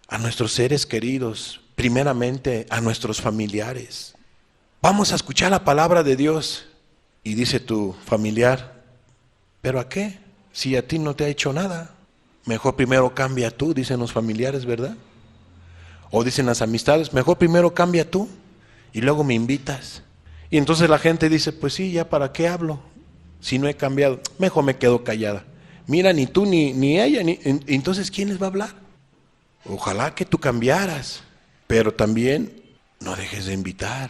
a nuestros seres queridos, primeramente a nuestros familiares. Vamos a escuchar la palabra de Dios. Y dice tu familiar, ¿pero a qué? Si a ti no te ha hecho nada. Mejor primero cambia tú, dicen los familiares, ¿verdad? O dicen las amistades, mejor primero cambia tú y luego me invitas. Y entonces la gente dice, pues sí, ya para qué hablo si no he cambiado, mejor me quedo callada. Mira, ni tú ni ella, entonces ¿quién les va a hablar? Ojalá que tú cambiaras, pero también no dejes de invitar,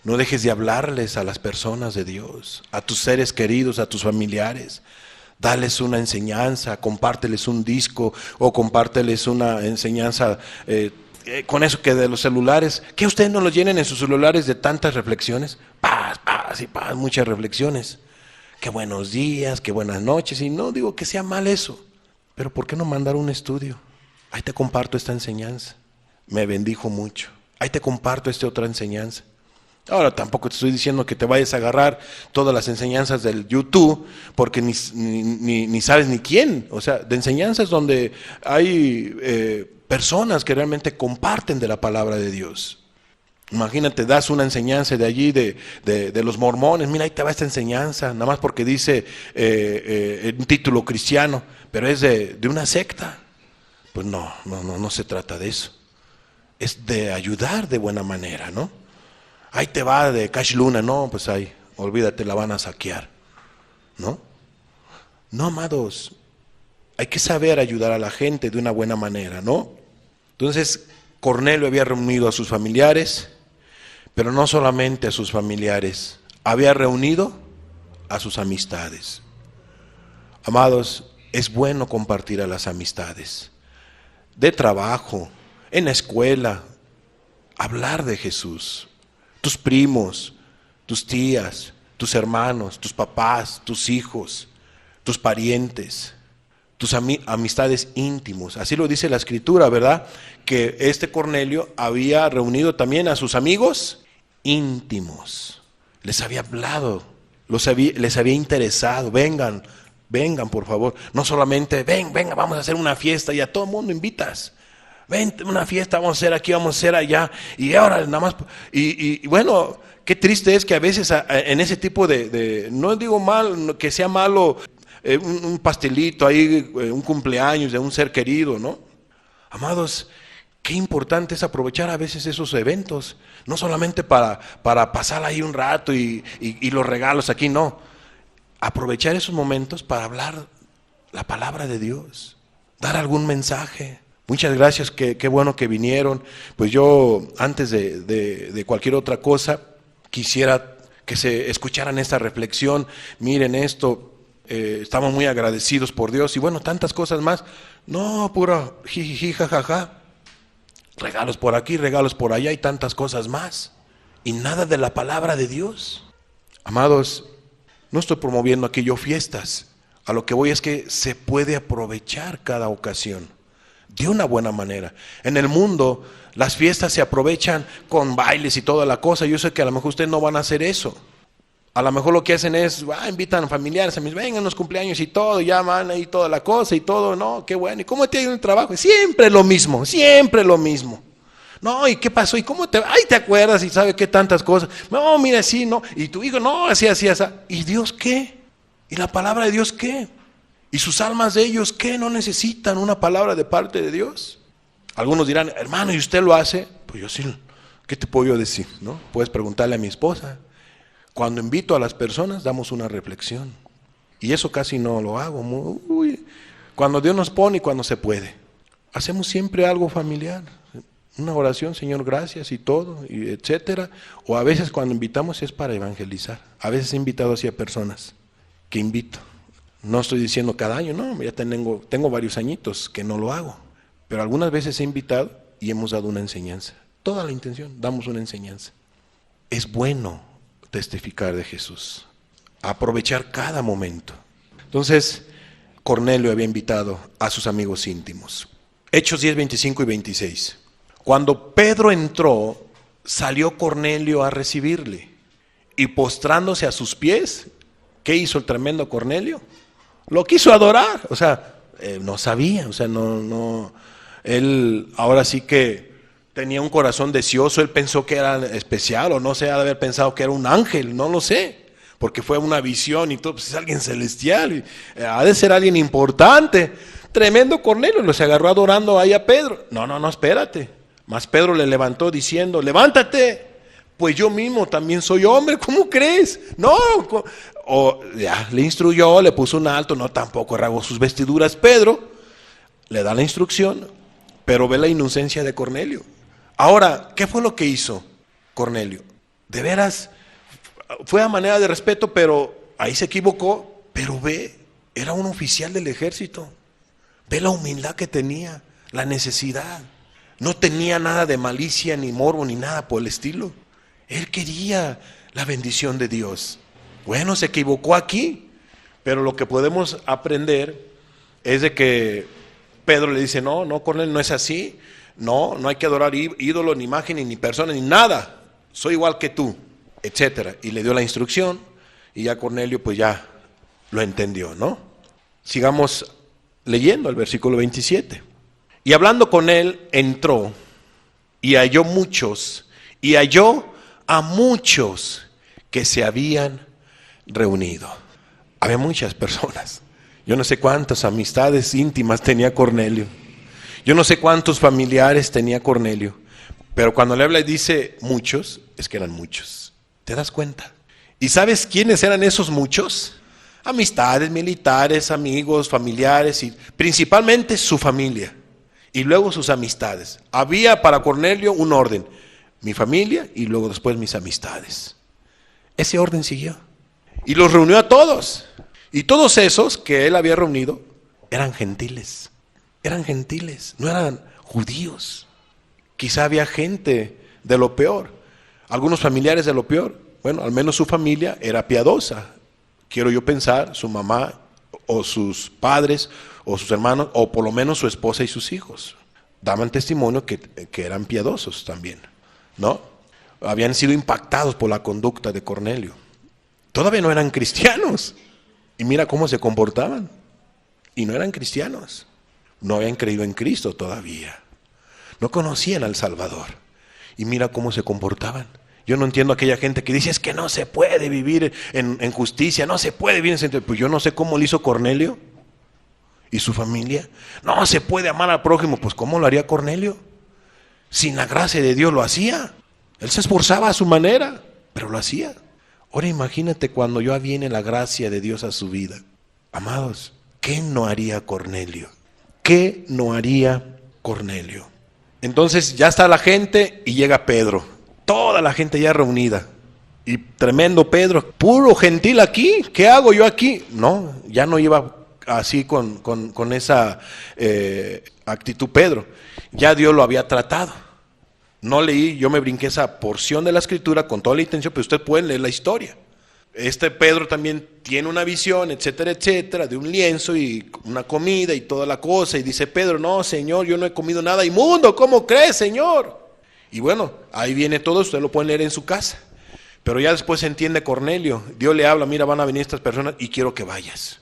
no dejes de hablarles a las personas de Dios, a tus seres queridos, a tus familiares. Dales una enseñanza, compárteles un disco o compárteles una enseñanza con eso que de los celulares, que ustedes no los llenen en sus celulares de tantas reflexiones, paz, muchas reflexiones. Qué buenos días, qué buenas noches, y no digo que sea mal eso, pero ¿por qué no mandar un estudio? Ahí te comparto esta enseñanza, me bendijo mucho, ahí te comparto esta otra enseñanza. Ahora tampoco te estoy diciendo que te vayas a agarrar todas las enseñanzas del YouTube, porque ni sabes ni quién, o sea, de enseñanzas donde hay personas que realmente comparten de la palabra de Dios. Imagínate, das una enseñanza de allí, de los mormones, mira, ahí te va esta enseñanza, nada más porque dice un título cristiano, pero es de una secta. Pues no se trata de eso. Es de ayudar de buena manera, ¿no? Ahí te va de Cash Luna, no, pues ahí, olvídate, la van a saquear, ¿no? No, amados, hay que saber ayudar a la gente de una buena manera, ¿no? Entonces, Cornelio había reunido a sus familiares, pero no solamente a sus familiares, había reunido a sus amistades. Amados, es bueno compartir a las amistades, de trabajo, en la escuela, hablar de Jesús. Tus primos, tus tías, tus hermanos, tus papás, tus hijos, tus parientes, tus amistades íntimos. Así lo dice la Escritura, ¿verdad? Que este Cornelio había reunido también a sus amigos íntimos. Les había hablado, les había interesado. Vengan por favor. No solamente, venga, vamos a hacer una fiesta y a todo el mundo invitas. Vente, una fiesta, vamos a hacer aquí, vamos a hacer allá, y ahora nada más. Y bueno, qué triste es que a veces en ese tipo no digo mal, que sea malo un pastelito ahí, un cumpleaños de un ser querido, ¿no? Amados, qué importante es aprovechar a veces esos eventos, no solamente para pasar ahí un rato y los regalos aquí, no. Aprovechar esos momentos para hablar la palabra de Dios, dar algún mensaje. Muchas gracias, qué bueno que vinieron. Pues yo, antes de cualquier otra cosa, quisiera que se escucharan esta reflexión. Miren esto, estamos muy agradecidos por Dios y bueno, tantas cosas más. No, puro jijiji, jajaja. Regalos por aquí, regalos por allá y tantas cosas más. Y nada de la palabra de Dios. Amados, no estoy promoviendo aquí yo fiestas. A lo que voy es que se puede aprovechar cada ocasión de una buena manera. En el mundo las fiestas se aprovechan con bailes y toda la cosa. Yo sé que a lo mejor ustedes no van a hacer eso. A lo mejor lo que hacen es, invitan familiares, vengan los cumpleaños y todo, llaman ahí toda la cosa y todo, no, qué bueno. ¿Y cómo te ha ido el trabajo? Siempre lo mismo, siempre lo mismo. No, ¿y qué pasó? ¿Y cómo te? Ay, ¿te acuerdas? Y sabe qué tantas cosas. No, mira, sí, no. Y tu hijo, no, así, así, así. ¿Y Dios qué? ¿Y la palabra de Dios qué? ¿Y sus almas de ellos qué? ¿No necesitan una palabra de parte de Dios? Algunos dirán, hermano, ¿y usted lo hace? Pues yo sí, ¿qué te puedo yo decir? ¿No? Puedes preguntarle a mi esposa. Cuando invito a las personas, damos una reflexión. Y eso casi no lo hago. Cuando Dios nos pone y cuando se puede. Hacemos siempre algo familiar. Una oración, Señor, gracias y todo, y etcétera. O a veces cuando invitamos es para evangelizar. A veces he invitado así a personas que invito. No estoy diciendo cada año, no, ya tengo varios añitos que no lo hago. Pero algunas veces he invitado y hemos dado una enseñanza. Toda la intención, damos una enseñanza. Es bueno testificar de Jesús, aprovechar cada momento. Entonces, Cornelio había invitado a sus amigos íntimos. Hechos 10, 25 y 26. Cuando Pedro entró, salió Cornelio a recibirle y postrándose a sus pies, ¿qué hizo el tremendo Cornelio? Lo quiso adorar, o sea, no sabía, o sea, no, él ahora sí que tenía un corazón deseoso, él pensó que era especial o no sé, ha de haber pensado que era un ángel, no lo sé, porque fue una visión y todo, pues es alguien celestial, ha de ser alguien importante. Tremendo Cornelio, los agarró adorando ahí a Pedro. No, espérate. Mas Pedro le levantó diciendo, levántate, pues yo mismo también soy hombre, ¿cómo crees? No, o ya, le instruyó, le puso un alto, no, tampoco rasgó sus vestiduras. Pedro le da la instrucción, pero ve la inocencia de Cornelio. Ahora, ¿qué fue lo que hizo Cornelio? De veras, fue a manera de respeto, pero ahí se equivocó, pero ve, era un oficial del ejército. Ve la humildad que tenía, la necesidad. No tenía nada de malicia, ni morbo, ni nada por el estilo. Él quería la bendición de Dios. Bueno, se equivocó aquí, pero lo que podemos aprender es de que Pedro le dice, no, Cornelio, no es así. No hay que adorar ídolo, ni imagen, ni persona, ni nada. Soy igual que tú, etcétera. Y le dio la instrucción y ya Cornelio pues ya lo entendió, ¿no? Sigamos leyendo el versículo 27. Y hablando con él, entró y halló a muchos que se habían reunido. Había muchas personas. Yo no sé cuántas amistades íntimas tenía Cornelio. Yo no sé cuántos familiares tenía Cornelio. Pero cuando le habla y dice muchos, es que eran muchos. ¿Te das cuenta? ¿Y sabes quiénes eran esos muchos? Amistades, militares, amigos, familiares y principalmente su familia. Y luego sus amistades. Había para Cornelio un orden. Mi familia y luego después mis amistades. Ese orden siguió. Y los reunió a todos. Y todos esos que él había reunido eran gentiles. Eran gentiles, no eran judíos. Quizá había gente de lo peor. Algunos familiares de lo peor. Bueno, al menos su familia era piadosa. Quiero yo pensar, su mamá o sus padres o sus hermanos, o por lo menos su esposa y sus hijos, daban testimonio que eran piadosos también, ¿no? Habían sido impactados por la conducta de Cornelio. Todavía no eran cristianos. Y mira cómo se comportaban. Y no eran cristianos. No habían creído en Cristo todavía. no conocían al Salvador. Y mira cómo se comportaban. Yo no entiendo a aquella gente que dice, es que no se puede vivir en justicia, no se puede vivir en sentido. Pues yo no sé cómo lo hizo Cornelio y su familia. No se puede amar al prójimo. Pues ¿cómo lo haría Cornelio? Sin la gracia de Dios lo hacía. Él se esforzaba a su manera, pero lo hacía. Ahora imagínate cuando ya viene la gracia de Dios a su vida. Amados, ¿qué no haría Cornelio? ¿Qué no haría Cornelio? Entonces ya está la gente y llega Pedro. Toda la gente ya reunida. Y tremendo Pedro, puro gentil aquí. ¿Qué hago yo aquí? No, ya no iba así con esa actitud Pedro. Ya Dios lo había tratado. No leí, yo me brinqué esa porción de la escritura con toda la intención, pero ustedes pueden leer la historia. Este Pedro también tiene una visión, etcétera, etcétera, de un lienzo y una comida y toda la cosa. Y dice Pedro, no, Señor, yo no he comido nada inmundo, ¿cómo crees, Señor? Y bueno, ahí viene todo, ustedes lo pueden leer en su casa. Pero ya después se entiende Cornelio, Dios le habla, mira, van a venir estas personas y quiero que vayas.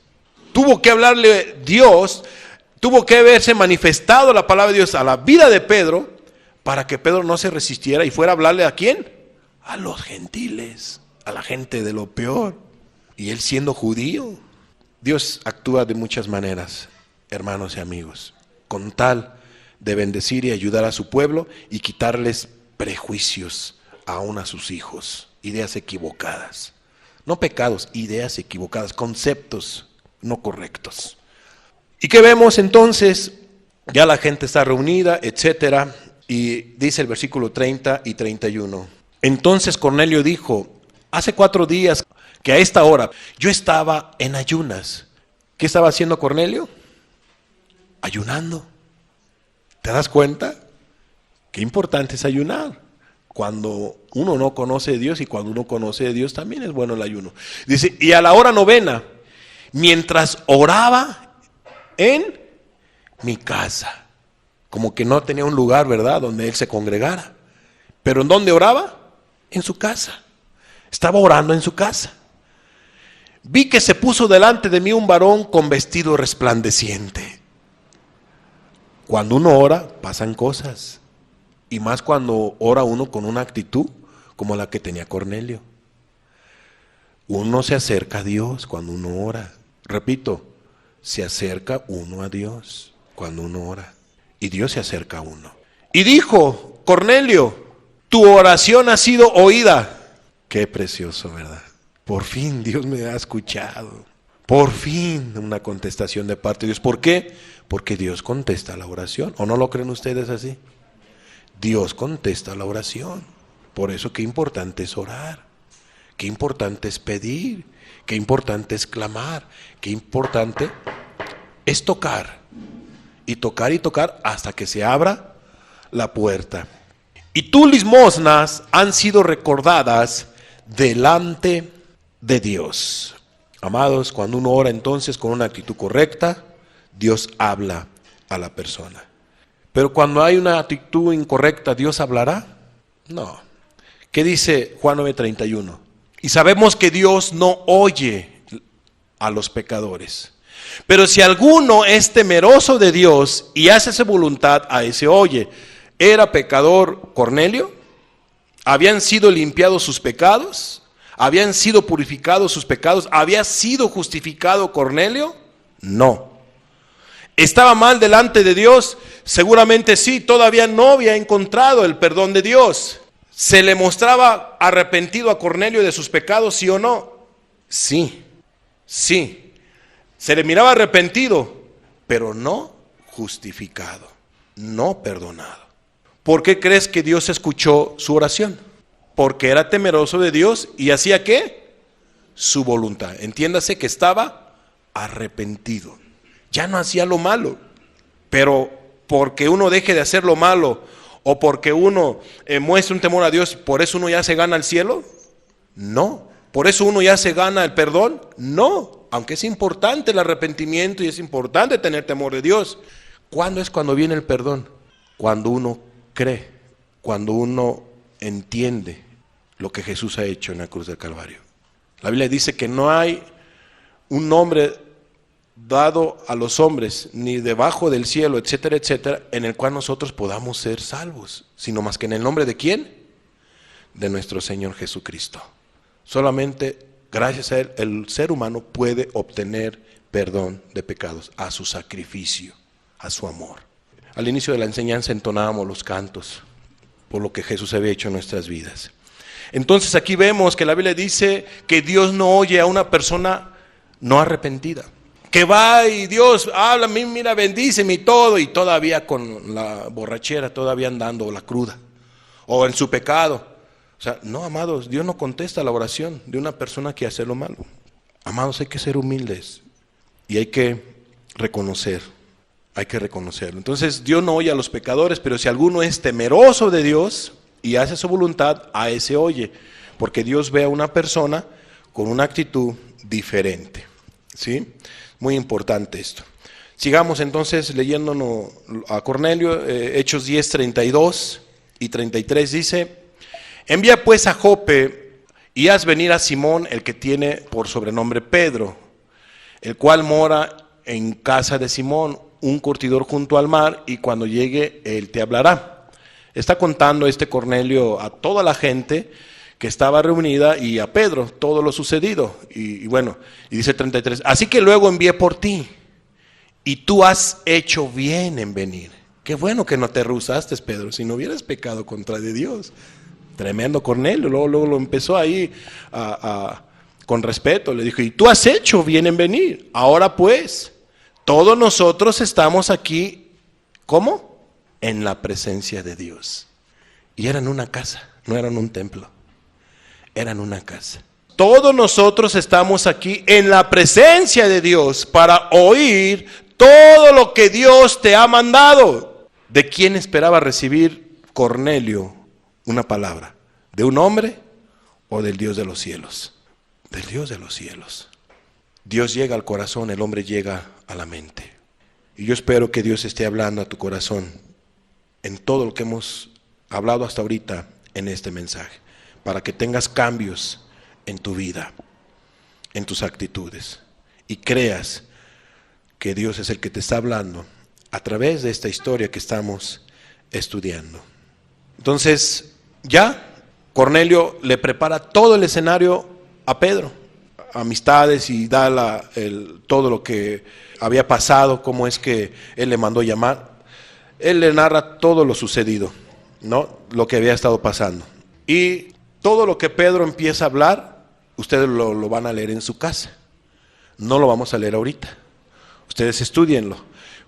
Tuvo que hablarle Dios, tuvo que haberse manifestado la palabra de Dios a la vida de Pedro, para que Pedro no se resistiera y fuera a hablarle ¿a quién? A los gentiles, a la gente de lo peor. Y él siendo judío. Dios actúa de muchas maneras, hermanos y amigos, con tal de bendecir y ayudar a su pueblo y quitarles prejuicios aún a sus hijos, ideas equivocadas. No pecados, ideas equivocadas, conceptos no correctos. ¿Y qué vemos entonces? Ya la gente está reunida, etcétera. Y dice el versículo 30 y 31. Entonces Cornelio dijo, hace 4 días que a esta hora yo estaba en ayunas. ¿Qué estaba haciendo Cornelio? Ayunando. ¿Te das cuenta? Qué importante es ayunar. Cuando uno no conoce de Dios y cuando uno conoce de Dios también es bueno el ayuno. Dice, y a la hora 9, mientras oraba en mi casa. Como que no tenía un lugar, ¿verdad?, donde él se congregara. ¿Pero en dónde oraba? En su casa. Estaba orando en su casa. Vi que se puso delante de mí un varón con vestido resplandeciente. Cuando uno ora, pasan cosas. Y más cuando ora uno con una actitud como la que tenía Cornelio. Uno se acerca a Dios cuando uno ora. Repito, se acerca uno a Dios cuando uno ora. Y Dios se acerca a uno. Y dijo, Cornelio, tu oración ha sido oída. Qué precioso, ¿verdad? Por fin Dios me ha escuchado. Por fin una contestación de parte de Dios. ¿Por qué? Porque Dios contesta la oración. ¿O no lo creen ustedes así? Dios contesta la oración. Por eso qué importante es orar. Qué importante es pedir. Qué importante es clamar. Qué importante es tocar. Y tocar y tocar hasta que se abra la puerta. Y tus limosnas han sido recordadas delante de Dios. Amados, cuando uno ora entonces con una actitud correcta, Dios habla a la persona. Pero cuando hay una actitud incorrecta, ¿Dios hablará? No. ¿Qué dice Juan 9:31? Y sabemos que Dios no oye a los pecadores. Pero si alguno es temeroso de Dios y hace su voluntad, a ese oye. ¿Era pecador Cornelio? ¿Habían sido limpiados sus pecados? ¿Habían sido purificados sus pecados? ¿Había sido justificado Cornelio? No. ¿Estaba mal delante de Dios? Seguramente sí, todavía no había encontrado el perdón de Dios. ¿Se le mostraba arrepentido a Cornelio de sus pecados, sí o no? Sí, sí. Se le miraba arrepentido, pero no justificado, no perdonado. ¿Por qué crees que Dios escuchó su oración? Porque era temeroso de Dios y hacía ¿qué? Su voluntad. Entiéndase que estaba arrepentido. Ya no hacía lo malo, pero porque uno deje de hacer lo malo o porque uno muestre un temor a Dios, ¿por eso uno ya se gana el cielo? No. ¿Por eso uno ya se gana el perdón? No. Aunque es importante el arrepentimiento y es importante tener temor de Dios. ¿Cuándo es cuando viene el perdón? Cuando uno cree, cuando uno entiende lo que Jesús ha hecho en la cruz del Calvario. La Biblia dice que no hay un nombre dado a los hombres, ni debajo del cielo, etcétera, etcétera, en el cual nosotros podamos ser salvos, sino más que en el nombre de ¿quién? De nuestro Señor Jesucristo. Solamente gracias a Él, el ser humano puede obtener perdón de pecados, a su sacrificio, a su amor. Al inicio de la enseñanza entonábamos los cantos, por lo que Jesús había hecho en nuestras vidas. Entonces aquí vemos que la Biblia dice que Dios no oye a una persona no arrepentida. Que va y Dios habla a mí, mira, bendíceme y todo, y todavía con la borrachera, todavía andando, o la cruda, o en su pecado. O sea, no, amados, Dios no contesta la oración de una persona que hace lo malo. Amados, hay que ser humildes y hay que reconocerlo. Entonces, Dios no oye a los pecadores, pero si alguno es temeroso de Dios y hace su voluntad, a ese oye, porque Dios ve a una persona con una actitud diferente. ¿Sí? Muy importante esto. Sigamos entonces leyéndonos a Cornelio, Hechos 10, 32 y 33 dice: envía pues a Jope y haz venir a Simón, el que tiene por sobrenombre Pedro, el cual mora en casa de Simón, un curtidor junto al mar, y cuando llegue él te hablará. Está contando Cornelio a toda la gente que estaba reunida y a Pedro todo lo sucedido. Y bueno, y dice 33, así que luego envié por ti, y tú has hecho bien en venir. Qué bueno que no te rehusaste, Pedro, si no hubieras pecado contra de Dios. Tremendo Cornelio, luego lo empezó ahí con respeto, le dijo, y tú has hecho bien en venir. Ahora pues, todos nosotros estamos aquí, ¿cómo? En la presencia de Dios. Y eran una casa, no eran un templo, eran una casa. Todos nosotros estamos aquí en la presencia de Dios para oír todo lo que Dios te ha mandado. ¿De quién esperaba recibir Cornelio una palabra? ¿De un hombre o del Dios de los cielos? Del Dios de los cielos. Dios llega al corazón, el hombre llega a la mente. Y yo espero que Dios esté hablando a tu corazón en todo lo que hemos hablado hasta ahorita en este mensaje, para que tengas cambios en tu vida, en tus actitudes, y creas que Dios es el que te está hablando a través de esta historia que estamos estudiando. Entonces, ya Cornelio le prepara todo el escenario a Pedro, amistades, y da todo lo que había pasado, cómo es que él le mandó llamar. Él le narra todo lo sucedido, ¿no? Lo que había estado pasando. Y todo lo que Pedro empieza a hablar, ustedes lo van a leer en su casa. No lo vamos a leer ahorita. Ustedes estudienlo.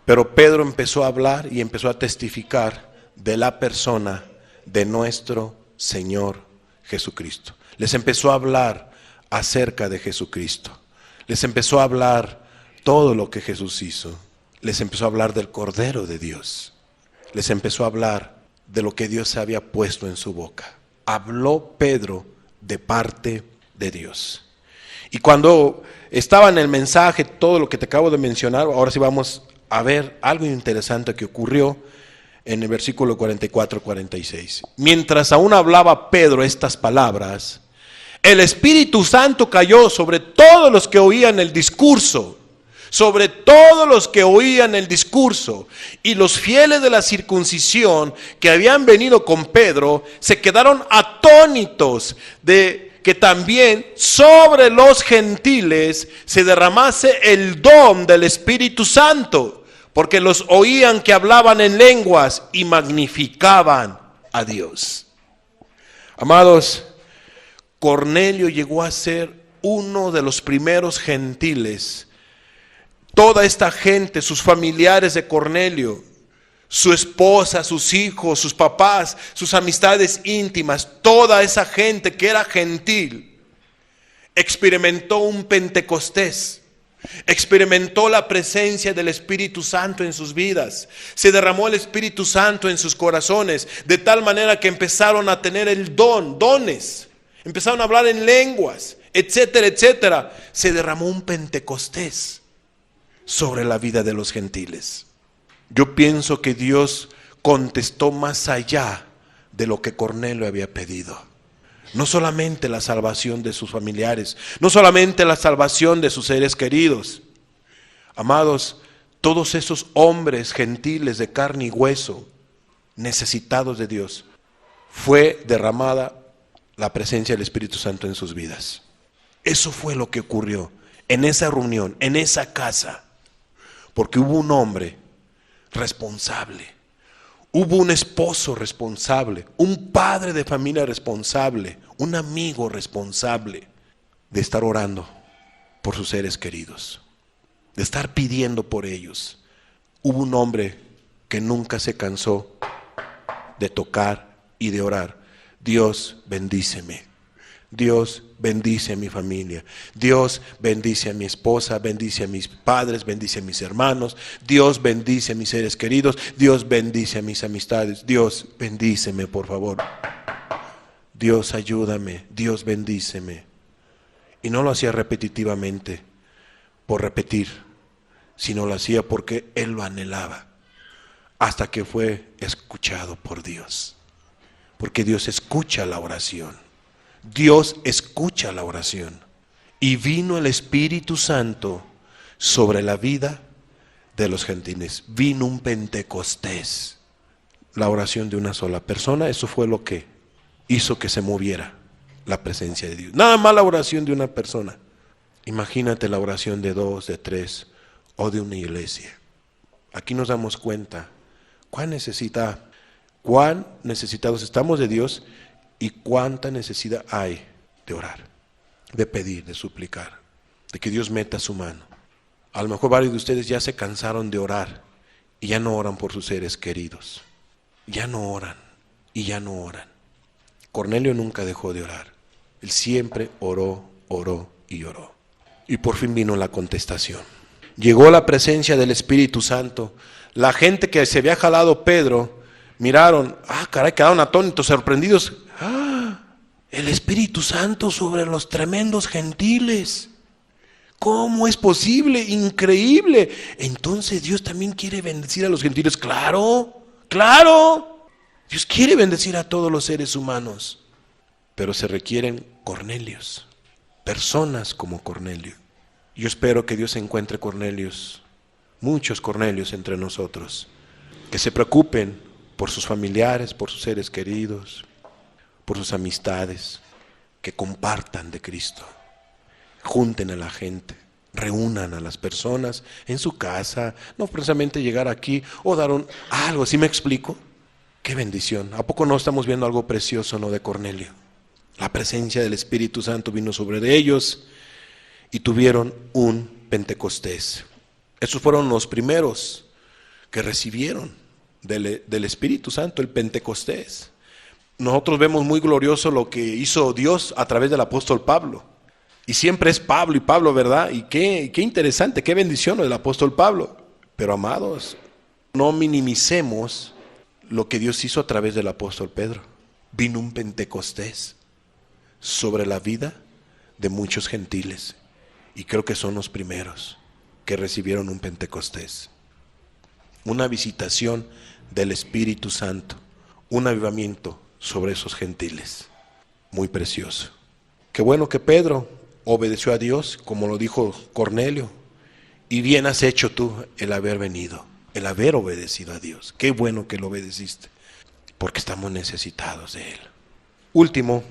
Pero Pedro empezó a hablar y empezó a testificar de la persona de nuestro Señor Jesucristo. Les empezó a hablar acerca de Jesucristo. Les empezó a hablar todo lo que Jesús hizo. Les empezó a hablar del Cordero de Dios. Les empezó a hablar de lo que Dios había puesto en su boca. Habló Pedro de parte de Dios. Y cuando estaba en el mensaje, todo lo que te acabo de mencionar, ahora sí vamos a ver algo interesante que ocurrió en el versículo 44-46. Mientras aún hablaba Pedro estas palabras, el Espíritu Santo cayó sobre todos los que oían el discurso. Sobre todos los que oían el discurso, y los fieles de la circuncisión que habían venido con Pedro se quedaron atónitos de que también sobre los gentiles se derramase el don del Espíritu Santo, porque los oían que hablaban en lenguas y magnificaban a Dios. Amados, Cornelio llegó a ser uno de los primeros gentiles. Toda esta gente, sus familiares de Cornelio, su esposa, sus hijos, sus papás, sus amistades íntimas, toda esa gente que era gentil, experimentó un Pentecostés, experimentó la presencia del Espíritu Santo en sus vidas. Se derramó el Espíritu Santo en sus corazones, de tal manera que empezaron a tener el dones, empezaron a hablar en lenguas, etcétera, etcétera. Se derramó un Pentecostés sobre la vida de los gentiles. Yo pienso que Dios contestó más allá de lo que Cornelio había pedido. No solamente la salvación de sus familiares, no solamente la salvación de sus seres queridos. Amados, todos esos hombres gentiles de carne y hueso, necesitados de Dios, fue derramada la presencia del Espíritu Santo en sus vidas. Eso fue lo que ocurrió en esa reunión, en esa casa, porque hubo un hombre responsable, hubo un esposo responsable, un padre de familia responsable, un amigo responsable de estar orando por sus seres queridos, de estar pidiendo por ellos. Hubo un hombre que nunca se cansó de tocar y de orar: Dios, bendíceme. Dios, bendice a mi familia. Dios, bendice a mi esposa, bendice a mis padres, bendice a mis hermanos. Dios, bendice a mis seres queridos. Dios, bendice a mis amistades. Dios, bendíceme, por favor. Dios, ayúdame. Dios, bendíceme. Y no lo hacía repetitivamente, por repetir, sino lo hacía porque él lo anhelaba, hasta que fue escuchado por Dios. Porque Dios escucha la oración. Dios escucha la oración. Y vino el Espíritu Santo sobre la vida de los gentiles. Vino un Pentecostés. La oración de una sola persona, eso fue lo que hizo que se moviera la presencia de Dios. Nada más la oración de una persona. Imagínate la oración de 2, de 3 o de una iglesia. Aquí nos damos cuenta cuán necesitados estamos de Dios y cuánta necesidad hay de orar, de pedir, de suplicar, de que Dios meta su mano. A lo mejor varios de ustedes ya se cansaron de orar y ya no oran por sus seres queridos. Ya no oran y ya no oran. Cornelio nunca dejó de orar. Él siempre oró, oró y oró. Y por fin vino la contestación. Llegó la presencia del Espíritu Santo. La gente que se había jalado Pedro, miraron, caray, quedaron atónitos, sorprendidos. El Espíritu Santo sobre los tremendos gentiles. ¿Cómo es posible? Increíble. Entonces Dios también quiere bendecir a los gentiles. Claro, claro. Dios quiere bendecir a todos los seres humanos. Pero se requieren Cornelios, personas como Cornelio. Yo espero que Dios encuentre Cornelios, muchos Cornelios entre nosotros, que se preocupen por sus familiares, por sus seres queridos, por sus amistades, que compartan de Cristo, junten a la gente, reúnan a las personas en su casa, no precisamente llegar aquí o dar algo, ¿sí me explico? ¡Qué bendición! ¿A poco no estamos viendo algo precioso, no, de Cornelio? La presencia del Espíritu Santo vino sobre ellos y tuvieron un Pentecostés. Esos fueron los primeros que recibieron del Espíritu Santo, el Pentecostés. Nosotros vemos muy glorioso lo que hizo Dios a través del apóstol Pablo. Y siempre es Pablo y Pablo, ¿verdad? Y qué interesante, qué bendición lo del apóstol Pablo. Pero amados, no minimicemos lo que Dios hizo a través del apóstol Pedro. Vino un Pentecostés sobre la vida de muchos gentiles. Y creo que son los primeros que recibieron un Pentecostés. Una visitación del Espíritu Santo, un avivamiento sobre esos gentiles. Muy precioso. Qué bueno que Pedro obedeció a Dios, como lo dijo Cornelio. Y bien has hecho tú el haber venido, el haber obedecido a Dios. Qué bueno que lo obedeciste, porque estamos necesitados de Él. Último,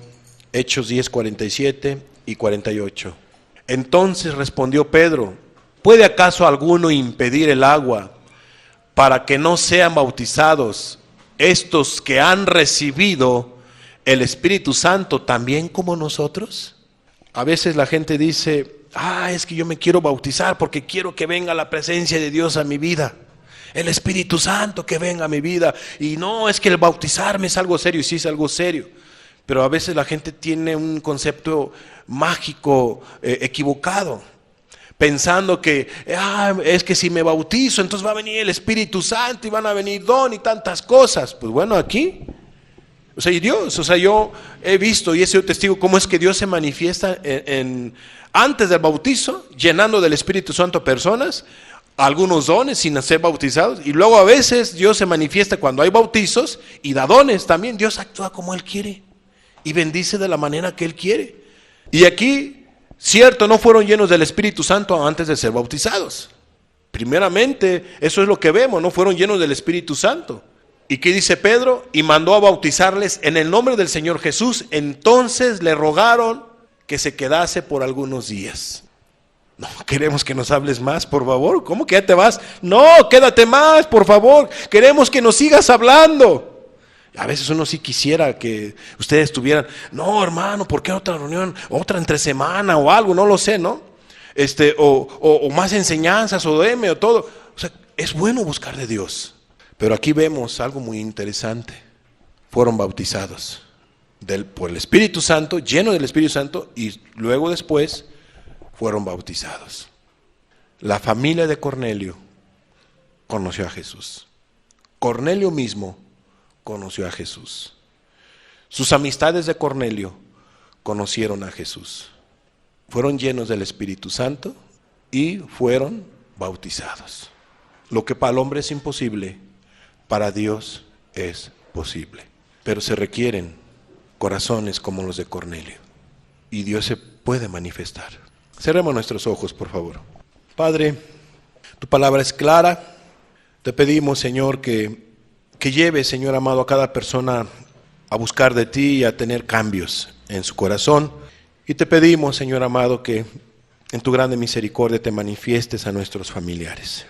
Hechos 10, 47 y 48. Entonces respondió Pedro: ¿puede acaso alguno impedir el agua para que no sean bautizados estos que han recibido el Espíritu Santo también como nosotros? A veces la gente dice: es que yo me quiero bautizar porque quiero que venga la presencia de Dios a mi vida, el Espíritu Santo que venga a mi vida. Y no, es que el bautizarme es algo serio. Y sí, es algo serio, pero a veces la gente tiene un concepto mágico equivocado, pensando que es que si me bautizo entonces va a venir el Espíritu Santo y van a venir don y tantas cosas. Pues bueno, aquí, yo he visto y he sido testigo cómo es que Dios se manifiesta antes del bautizo, llenando del Espíritu Santo a personas, algunos dones sin ser bautizados, y luego a veces Dios se manifiesta cuando hay bautizos y da dones también. Dios actúa como Él quiere y bendice de la manera que Él quiere. Y aquí, cierto, no fueron llenos del Espíritu Santo antes de ser bautizados. Primeramente, eso es lo que vemos, ¿no? Fueron llenos del Espíritu Santo. ¿Y qué dice Pedro? Y mandó a bautizarles en el nombre del Señor Jesús. Entonces le rogaron que se quedase por algunos días. No, queremos que nos hables más, por favor. ¿Cómo que ya te vas? No, quédate más, por favor. Queremos que nos sigas hablando. A veces uno sí quisiera que ustedes tuvieran, no hermano, ¿por qué otra reunión? Otra entre semana o algo, no lo sé, ¿no? O más enseñanzas o DM o todo. O sea, es bueno buscar de Dios. Pero aquí vemos algo muy interesante. Fueron bautizados por el Espíritu Santo, llenos del Espíritu Santo, y luego después fueron bautizados. La familia de Cornelio conoció a Jesús. Cornelio mismo conoció a Jesús. Sus amistades de Cornelio conocieron a Jesús. Fueron llenos del Espíritu Santo y fueron bautizados. Lo que para el hombre es imposible, para Dios es posible. Pero se requieren corazones como los de Cornelio. Y Dios se puede manifestar. Cerremos nuestros ojos, por favor. Padre, tu palabra es clara. Te pedimos, Señor, que lleves, Señor amado, a cada persona a buscar de ti y a tener cambios en su corazón. Y te pedimos, Señor amado, que en tu grande misericordia te manifiestes a nuestros familiares.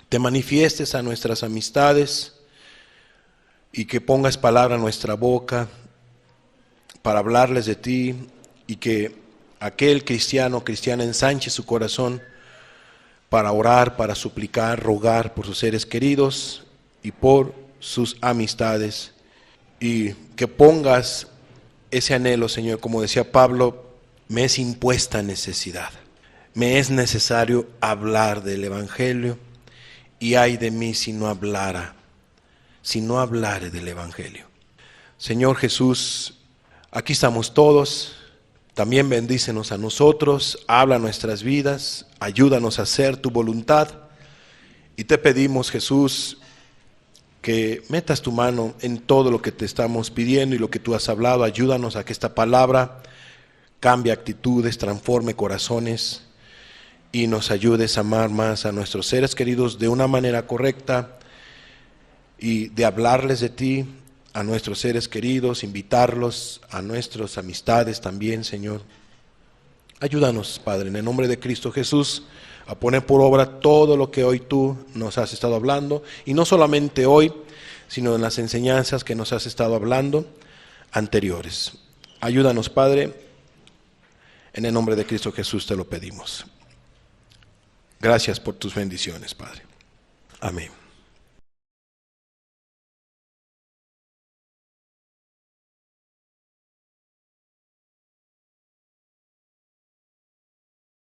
Te manifiestes a nuestras amistades y que pongas palabra en nuestra boca para hablarles de ti, y que aquel cristiano o cristiana ensanche su corazón para orar, para suplicar, rogar por sus seres queridos y por sus amistades, y que pongas ese anhelo, Señor, como decía Pablo, me es impuesta necesidad, me es necesario hablar del Evangelio, y ay de mí si no hablare del Evangelio. Señor Jesús, aquí estamos todos, también bendícenos a nosotros, habla nuestras vidas, ayúdanos a hacer tu voluntad, y te pedimos, Jesús, que metas tu mano en todo lo que te estamos pidiendo y lo que tú has hablado. Ayúdanos a que esta palabra cambie actitudes, transforme corazones y nos ayudes a amar más a nuestros seres queridos de una manera correcta, y de hablarles de ti a nuestros seres queridos, invitarlos a nuestras amistades también, Señor. Ayúdanos, Padre, en el nombre de Cristo Jesús, a poner por obra todo lo que hoy tú nos has estado hablando, y no solamente hoy, sino en las enseñanzas que nos has estado hablando anteriores. Ayúdanos, Padre, en el nombre de Cristo Jesús te lo pedimos. Gracias por tus bendiciones, Padre. Amén.